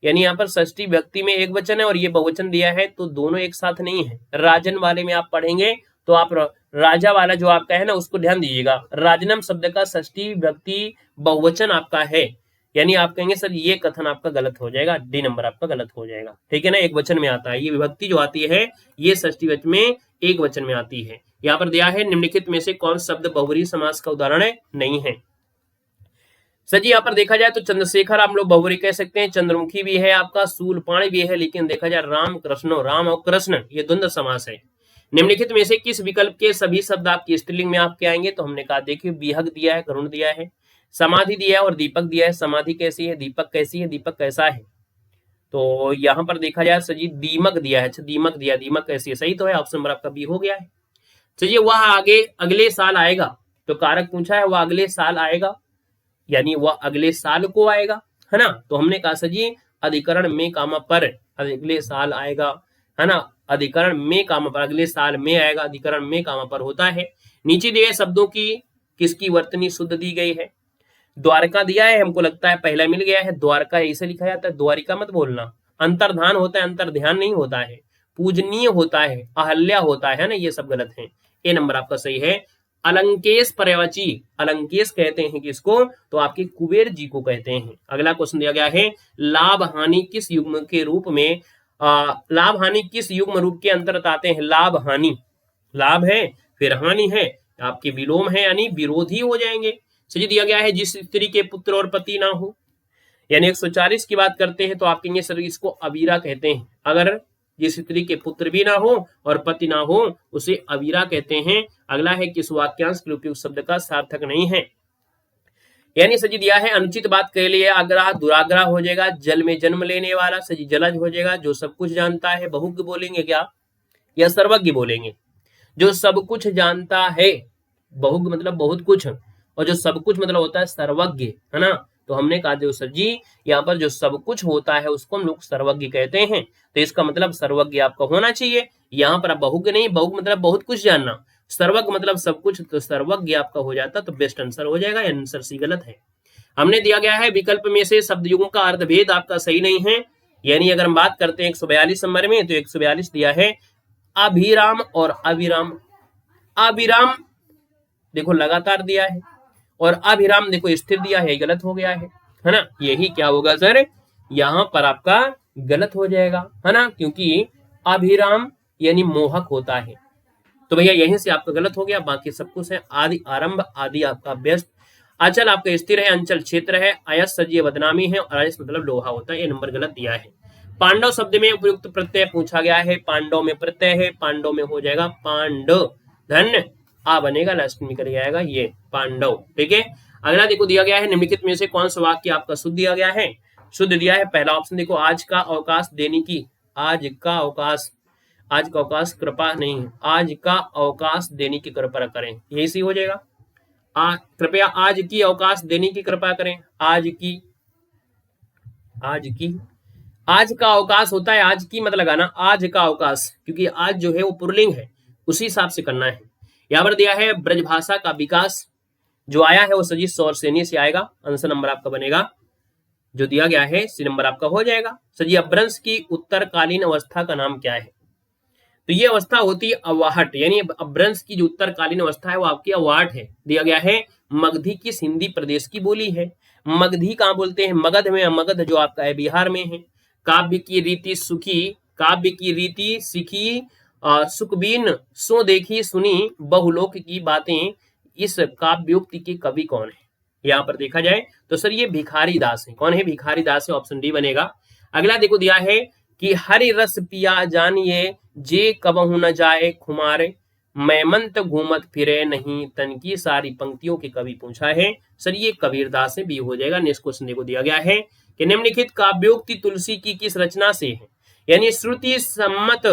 यानी यहाँ पर षष्ठी विभक्ति में एक वचन है और ये बहुवचन दिया है, तो दोनों एक साथ नहीं है। राजन वाले में आप पढ़ेंगे तो आप राजा वाला जो आपका है ना उसको ध्यान दीजिएगा, राजनम शब्द का षष्ठी विभक्ति बहुवचन आपका है, यानी आप कहेंगे सर ये कथन आपका गलत हो जाएगा, डी नंबर आपका गलत हो जाएगा, ठीक है ना। एक वचन में आता है, ये विभक्ति जो आती है ये षष्ठी वचन में एक वचन में आती है। यहाँ पर दिया है निम्नलिखित में से कौन शब्द बहुव्रीहि समास का उदाहरण नहीं है? सर जी यहाँ पर देखा जाए तो चंद्रशेखर आप लोग बहुव्रीहि कह सकते हैं, चंद्रमुखी भी है आपका, शूलपाणी भी है, लेकिन देखा जाए राम कृष्णो, राम और कृष्ण ये द्वंद्व समास है। निम्नलिखित में से किस विकल्प के सभी शब्द आपके स्त्रीलिंग में आपके आएंगे? तो हमने कहा देखिए विहग दिया है, गरुण दिया है, समाधि दिया है और दीपक दिया है। समाधि कैसी है, दीपक कैसी है, दीपक कैसा है? तो यहाँ पर देखा जाए सर जी दीमक दिया है। अच्छा दीमक दिया, दीमक कैसी है? सही तो है, ऑप्शन नंबर आपका बी हो गया है। चलिए वह आगे अगले साल आएगा, तो कारक पूछा है वह अगले साल आएगा, यानी वह अगले साल को आएगा, है ना। तो हमने कहा सर जी अधिकरण में कामा पर, अगले साल आएगा, है ना। अधिकरण में कामा पर, अगले साल में आएगा, अधिकरण में कामा पर होता है। नीचे दिए शब्दों की किसकी वर्तनी शुद्ध दी गई है? द्वारका दिया है, हमको लगता है पहला मिल गया है। द्वारका ऐसे लिखा जाता है, द्वारिका मत बोलना। अंतर्धान होता है, अंतर्ध्यान नहीं होता है। पूजनीय होता है, अहल्या होता है ना, ये सब गलत है। ए नंबर आपका सही है। अलंकेश पर्यायवाची, अलंकेश कहते हैं किसको? तो आपके कुबेर जी को कहते हैं। अगला क्वेश्चन दिया गया है लाभ हानि किस युग्म के रूप में, लाभ हानि किस युग्म रूप के अंतर्गत आते हैं? लाभ हानि, लाभ है फिर हानि है, आपके विलोम है यानी विरोधी हो जाएंगे। सही दिया गया है जिस स्त्री के पुत्र और पति ना हो, यानी 140 की बात करते हैं तो आप कहेंगे सर इसको अवीरा कहते हैं। अगर जिस स्त्री के पुत्र भी ना हो और पति ना हो उसे अवीरा कहते हैं। अगला है किस वाक्यांश के उपयुक्त शब्द का सार्थक नहीं है? यानी सजी दिया है अनुचित बात के लिए आग्रह दुराग्रह हो जाएगा। जल में जन्म लेने वाला सजी जलज हो जाएगा। जो सब कुछ जानता है बहुज्ञ बोलेंगे क्या, या सर्वज्ञ बोलेंगे? जो सब कुछ जानता है, बहुज्ञ मतलब बहुत कुछ, और जो सब कुछ मतलब होता है सर्वज्ञ, है ना। तो हमने कहा जो सर जी यहाँ पर जो सब कुछ होता है उसको हम लोग सर्वज्ञ कहते हैं। तो इसका मतलब सर्वज्ञ आपका होना चाहिए। यहाँ पर आप बहुज्ञ नहीं, बहुज्ञ मतलब बहुत कुछ जानना, सर्वज्ञ मतलब सब कुछ, तो सर्वज्ञ आपका हो जाता तो बेस्ट आंसर हो जाएगा। आंसर सी गलत है। हमने दिया गया है विकल्प में से शब्द युग्म का अर्थभेद आपका सही नहीं है। यानी अगर हम बात करते हैं 142 नंबर में, तो 142 दिया है अभिराम और अविराम। अविराम देखो लगातार दिया है और अभिराम देखो स्थिर दिया है, गलत हो गया है ना। यही क्या होगा सर, यहां पर आपका गलत हो जाएगा, है ना, क्योंकि अभिराम यानी मोहक होता है। तो भैया यहीं से आपका गलत हो गया। बाकी सब कुछ है आदि आरंभ, आदि आपका व्यस्त, अचल आपका स्थिर है, अंचल क्षेत्र है, अयस सजीव बदनामी है और अयस मतलब लोहा होता है। ये नंबर गलत दिया है। पांडव शब्द में उपयुक्त प्रत्यय पूछा गया है। पांडव में प्रत्यय है, पांडव में हो जाएगा पांडव, धन्य आ बनेगा, लास्ट में कर जाएगा ये पांडव। ठीक है। अगला देखो दिया गया है निम्नलिखित में से कौन सा वाक्य आपका शुद्ध दिया गया है? शुद्ध दिया है पहला ऑप्शन देखो, आज का अवकाश देने की, आज का अवकाश, आज का अवकाश कृपा नहीं है, आज का अवकाश देने की कृपा करें, यही सही हो जाएगा। कृपया आज की अवकाश देने की कृपा करें, आज की, आज की, आज का अवकाश होता है, आज की मत लगाना, आज का अवकाश, क्योंकि आज जो है वो पुल्लिंग है, उसी हिसाब से करना है। यहाँ पर दिया है ब्रजभाषा का विकास, जो आया है वो सजी सौर सेनी से आएगा। आंसर नंबर आपका बनेगा जो दिया गया है सी नंबर आपका हो जाएगा। सजी अपभ्रंश की उत्तरकालीन अवस्था का नाम क्या है? तो ये अवस्था होती है अवाहट, यानी अपभ्रंश की जो उत्तरकालीन अवस्था है वो आपकी अवाहट है। दिया गया है मगधी किस हिंदी प्रदेश की बोली है? मगधी कहाँ बोलते हैं? मगध में, मगध जो आपका है बिहार में है। काव्य की रीति सुखी, काव्य की रीति सीखी, सुखबीन सो देखी सुनी बहुलोक की बातें, इस काव्योक्ति के कवि कौन है? यहाँ पर देखा जाए तो सर ये भिखारी दास है। कौन है? भिखारी दास है, ऑप्शन डी बनेगा। अगला देखो दिया है कि हरि रस पिया जानिए जे कबहू न जाए खुमारे, मैमंत घूमत फिरे नहीं तन की सारी पंक्तियों के कवि पूछा है। सर ये कबीरदास है, बी हो जाएगा। नेक्स्ट क्वेश्चन देखो दिया गया है कि निम्नलिखित काव्योक्ति तुलसी की किस रचना से है? यानी श्रुति सम्मत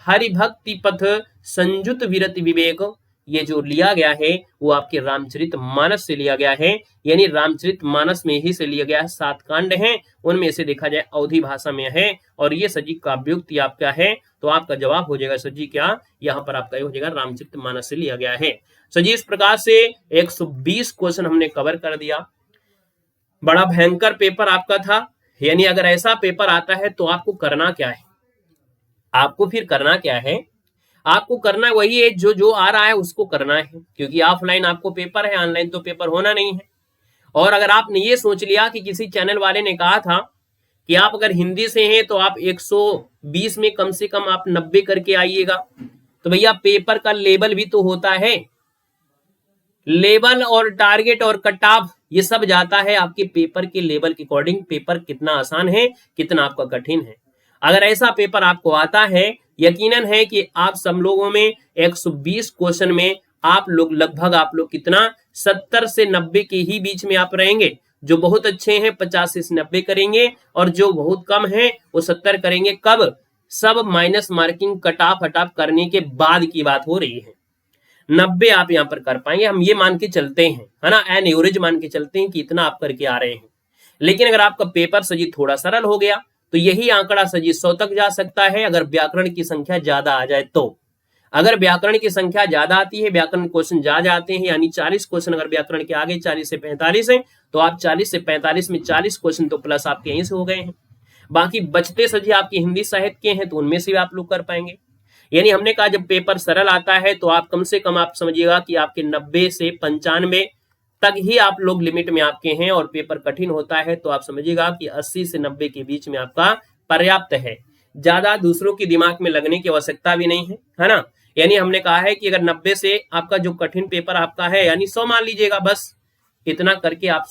हरि भक्ति पथ संयुत विरति विवेक, ये जो लिया गया है वो आपके रामचरित मानस से लिया गया है। यानी रामचरित मानस में ही से लिया गया है। 7 कांड हैं, उनमें से देखा जाए अवधी भाषा में है और ये सजी काव्योक्ति आपका है। तो आपका जवाब हो जाएगा सजी क्या, यहाँ पर आपका हो जाएगा रामचरित मानस से लिया गया है। सजी इस प्रकार से 120 क्वेश्चन हमने कवर कर दिया। बड़ा भयंकर पेपर आपका था। यानी अगर ऐसा पेपर आता है तो आपको करना क्या है? आपको फिर करना क्या है? आपको करना वही है जो आ रहा है उसको करना है, क्योंकि ऑफलाइन आपको पेपर है, ऑनलाइन तो पेपर होना नहीं है। और अगर आपने ये सोच लिया कि किसी चैनल वाले ने कहा था कि आप अगर हिंदी से हैं तो आप 120 में कम से कम आप 90 करके आइएगा, तो भैया पेपर का लेवल भी तो होता है। लेवल और टारगेट और कट ऑफ ये सब जाता है आपके पेपर के लेवल के अकॉर्डिंग। पेपर कितना आसान है, कितना आपका कठिन है। अगर ऐसा पेपर आपको आता है, यकीनन है कि आप सब लोगों में 120 क्वेश्चन में आप लोग लगभग आप लोग कितना 70 से 90 के ही बीच में आप रहेंगे। जो बहुत अच्छे हैं 50 से 90 करेंगे, और जो बहुत कम है वो 70 करेंगे। कब? सब माइनस मार्किंग कटाफ हटाफ करने के बाद की बात हो रही है। 90 आप यहां पर कर पाएंगे, हम ये मान के चलते हैं, है ना, एन एवरेज मान के चलते हैं कि इतना आप करके आ रहे हैं। लेकिन अगर आपका पेपर सजी थोड़ा सरल हो गया तो यही आंकड़ा सजी 100 तक जा सकता है, अगर व्याकरण की संख्या ज्यादा आ जाए तो। अगर व्याकरण की संख्या ज्यादा आती है, व्याकरण क्वेश्चन ज्यादा आते हैं, यानी 40 क्वेश्चन अगर व्याकरण के आगे 40 से 45 है, तो आप 40 से 45 में 40 क्वेश्चन तो प्लस आपके यहीं से हो गए हैं। बाकी बचते सजी आपके हिंदी साहित्य के हैं तो उनमें से भी आप लोग कर पाएंगे। यानी हमने कहा जब पेपर सरल आता है तो आप कम से कम आप समझिएगा कि आपके 90 से 95 तक ही आप लोग लिमिट में आपके हैं, और पेपर कठिन होता है तो आप समझिएगा कि 80 से 90 के बीच में आपका पर्याप्त है। ज्यादा दूसरों के दिमाग में लगने की आवश्यकता भी नहीं है ना। यानी हमने कहा है कि अगर 90 से आपका जो कठिन पेपर आपका है, यानी 100 मान लीजिएगा, बस इतना करके आप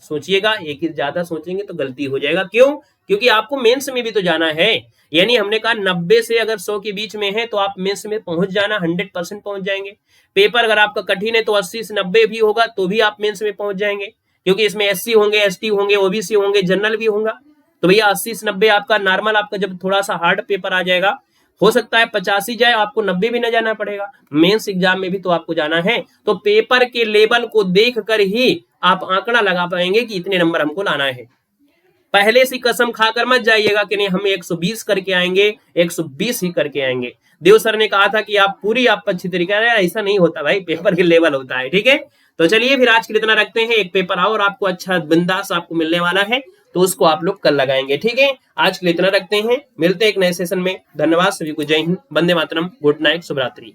सोचिएगा। एक ही ज्यादा सोचेंगे तो गलती हो जाएगा। क्यों? क्योंकि आपको मेंस में भी तो जाना है। यानी हमने कहा 90 से अगर 100 के बीच में है तो आप मेंस में पहुंच जाना, 100% पहुंच जाएंगे। पेपर अगर आपका कठिन है तो 80 से 90 भी होगा तो भी आप मेंस में पहुंच जाएंगे, क्योंकि इसमें एससी होंगे, एसटी होंगे, ओबीसी होंगे, जनरल भी होगा। तो भैया 80 से 90 आपका नॉर्मल, आपका जब थोड़ा सा हार्ड पेपर आ जाएगा, हो सकता है 50 ही जाए, आपको 90 भी न जाना पड़ेगा। मेंस एग्जाम में भी तो आपको जाना है, तो पेपर के लेवल को देख कर ही आप आंकड़ा लगा पाएंगे कि इतने नंबर हमको लाना है। पहले से कसम खाकर मत जाइएगा कि नहीं हम 120 करके आएंगे, 120 ही करके आएंगे। देव सर ने कहा था कि आप पूरी आप अच्छी तरीके से, ऐसा नहीं होता भाई, पेपर के लेवल होता है। ठीक है, तो चलिए फिर आज के लिए इतना रखते हैं। एक पेपर और आपको अच्छा बिंदास आपको मिलने वाला है, तो उसको आप लोग कल लगाएंगे। ठीक है, आज के लिए इतना रखते हैं, मिलते हैं एक नए सेशन में। धन्यवाद सभी को, जय हिंद, वंदे मातरम, गुड नाइट, शुभ रात्रि।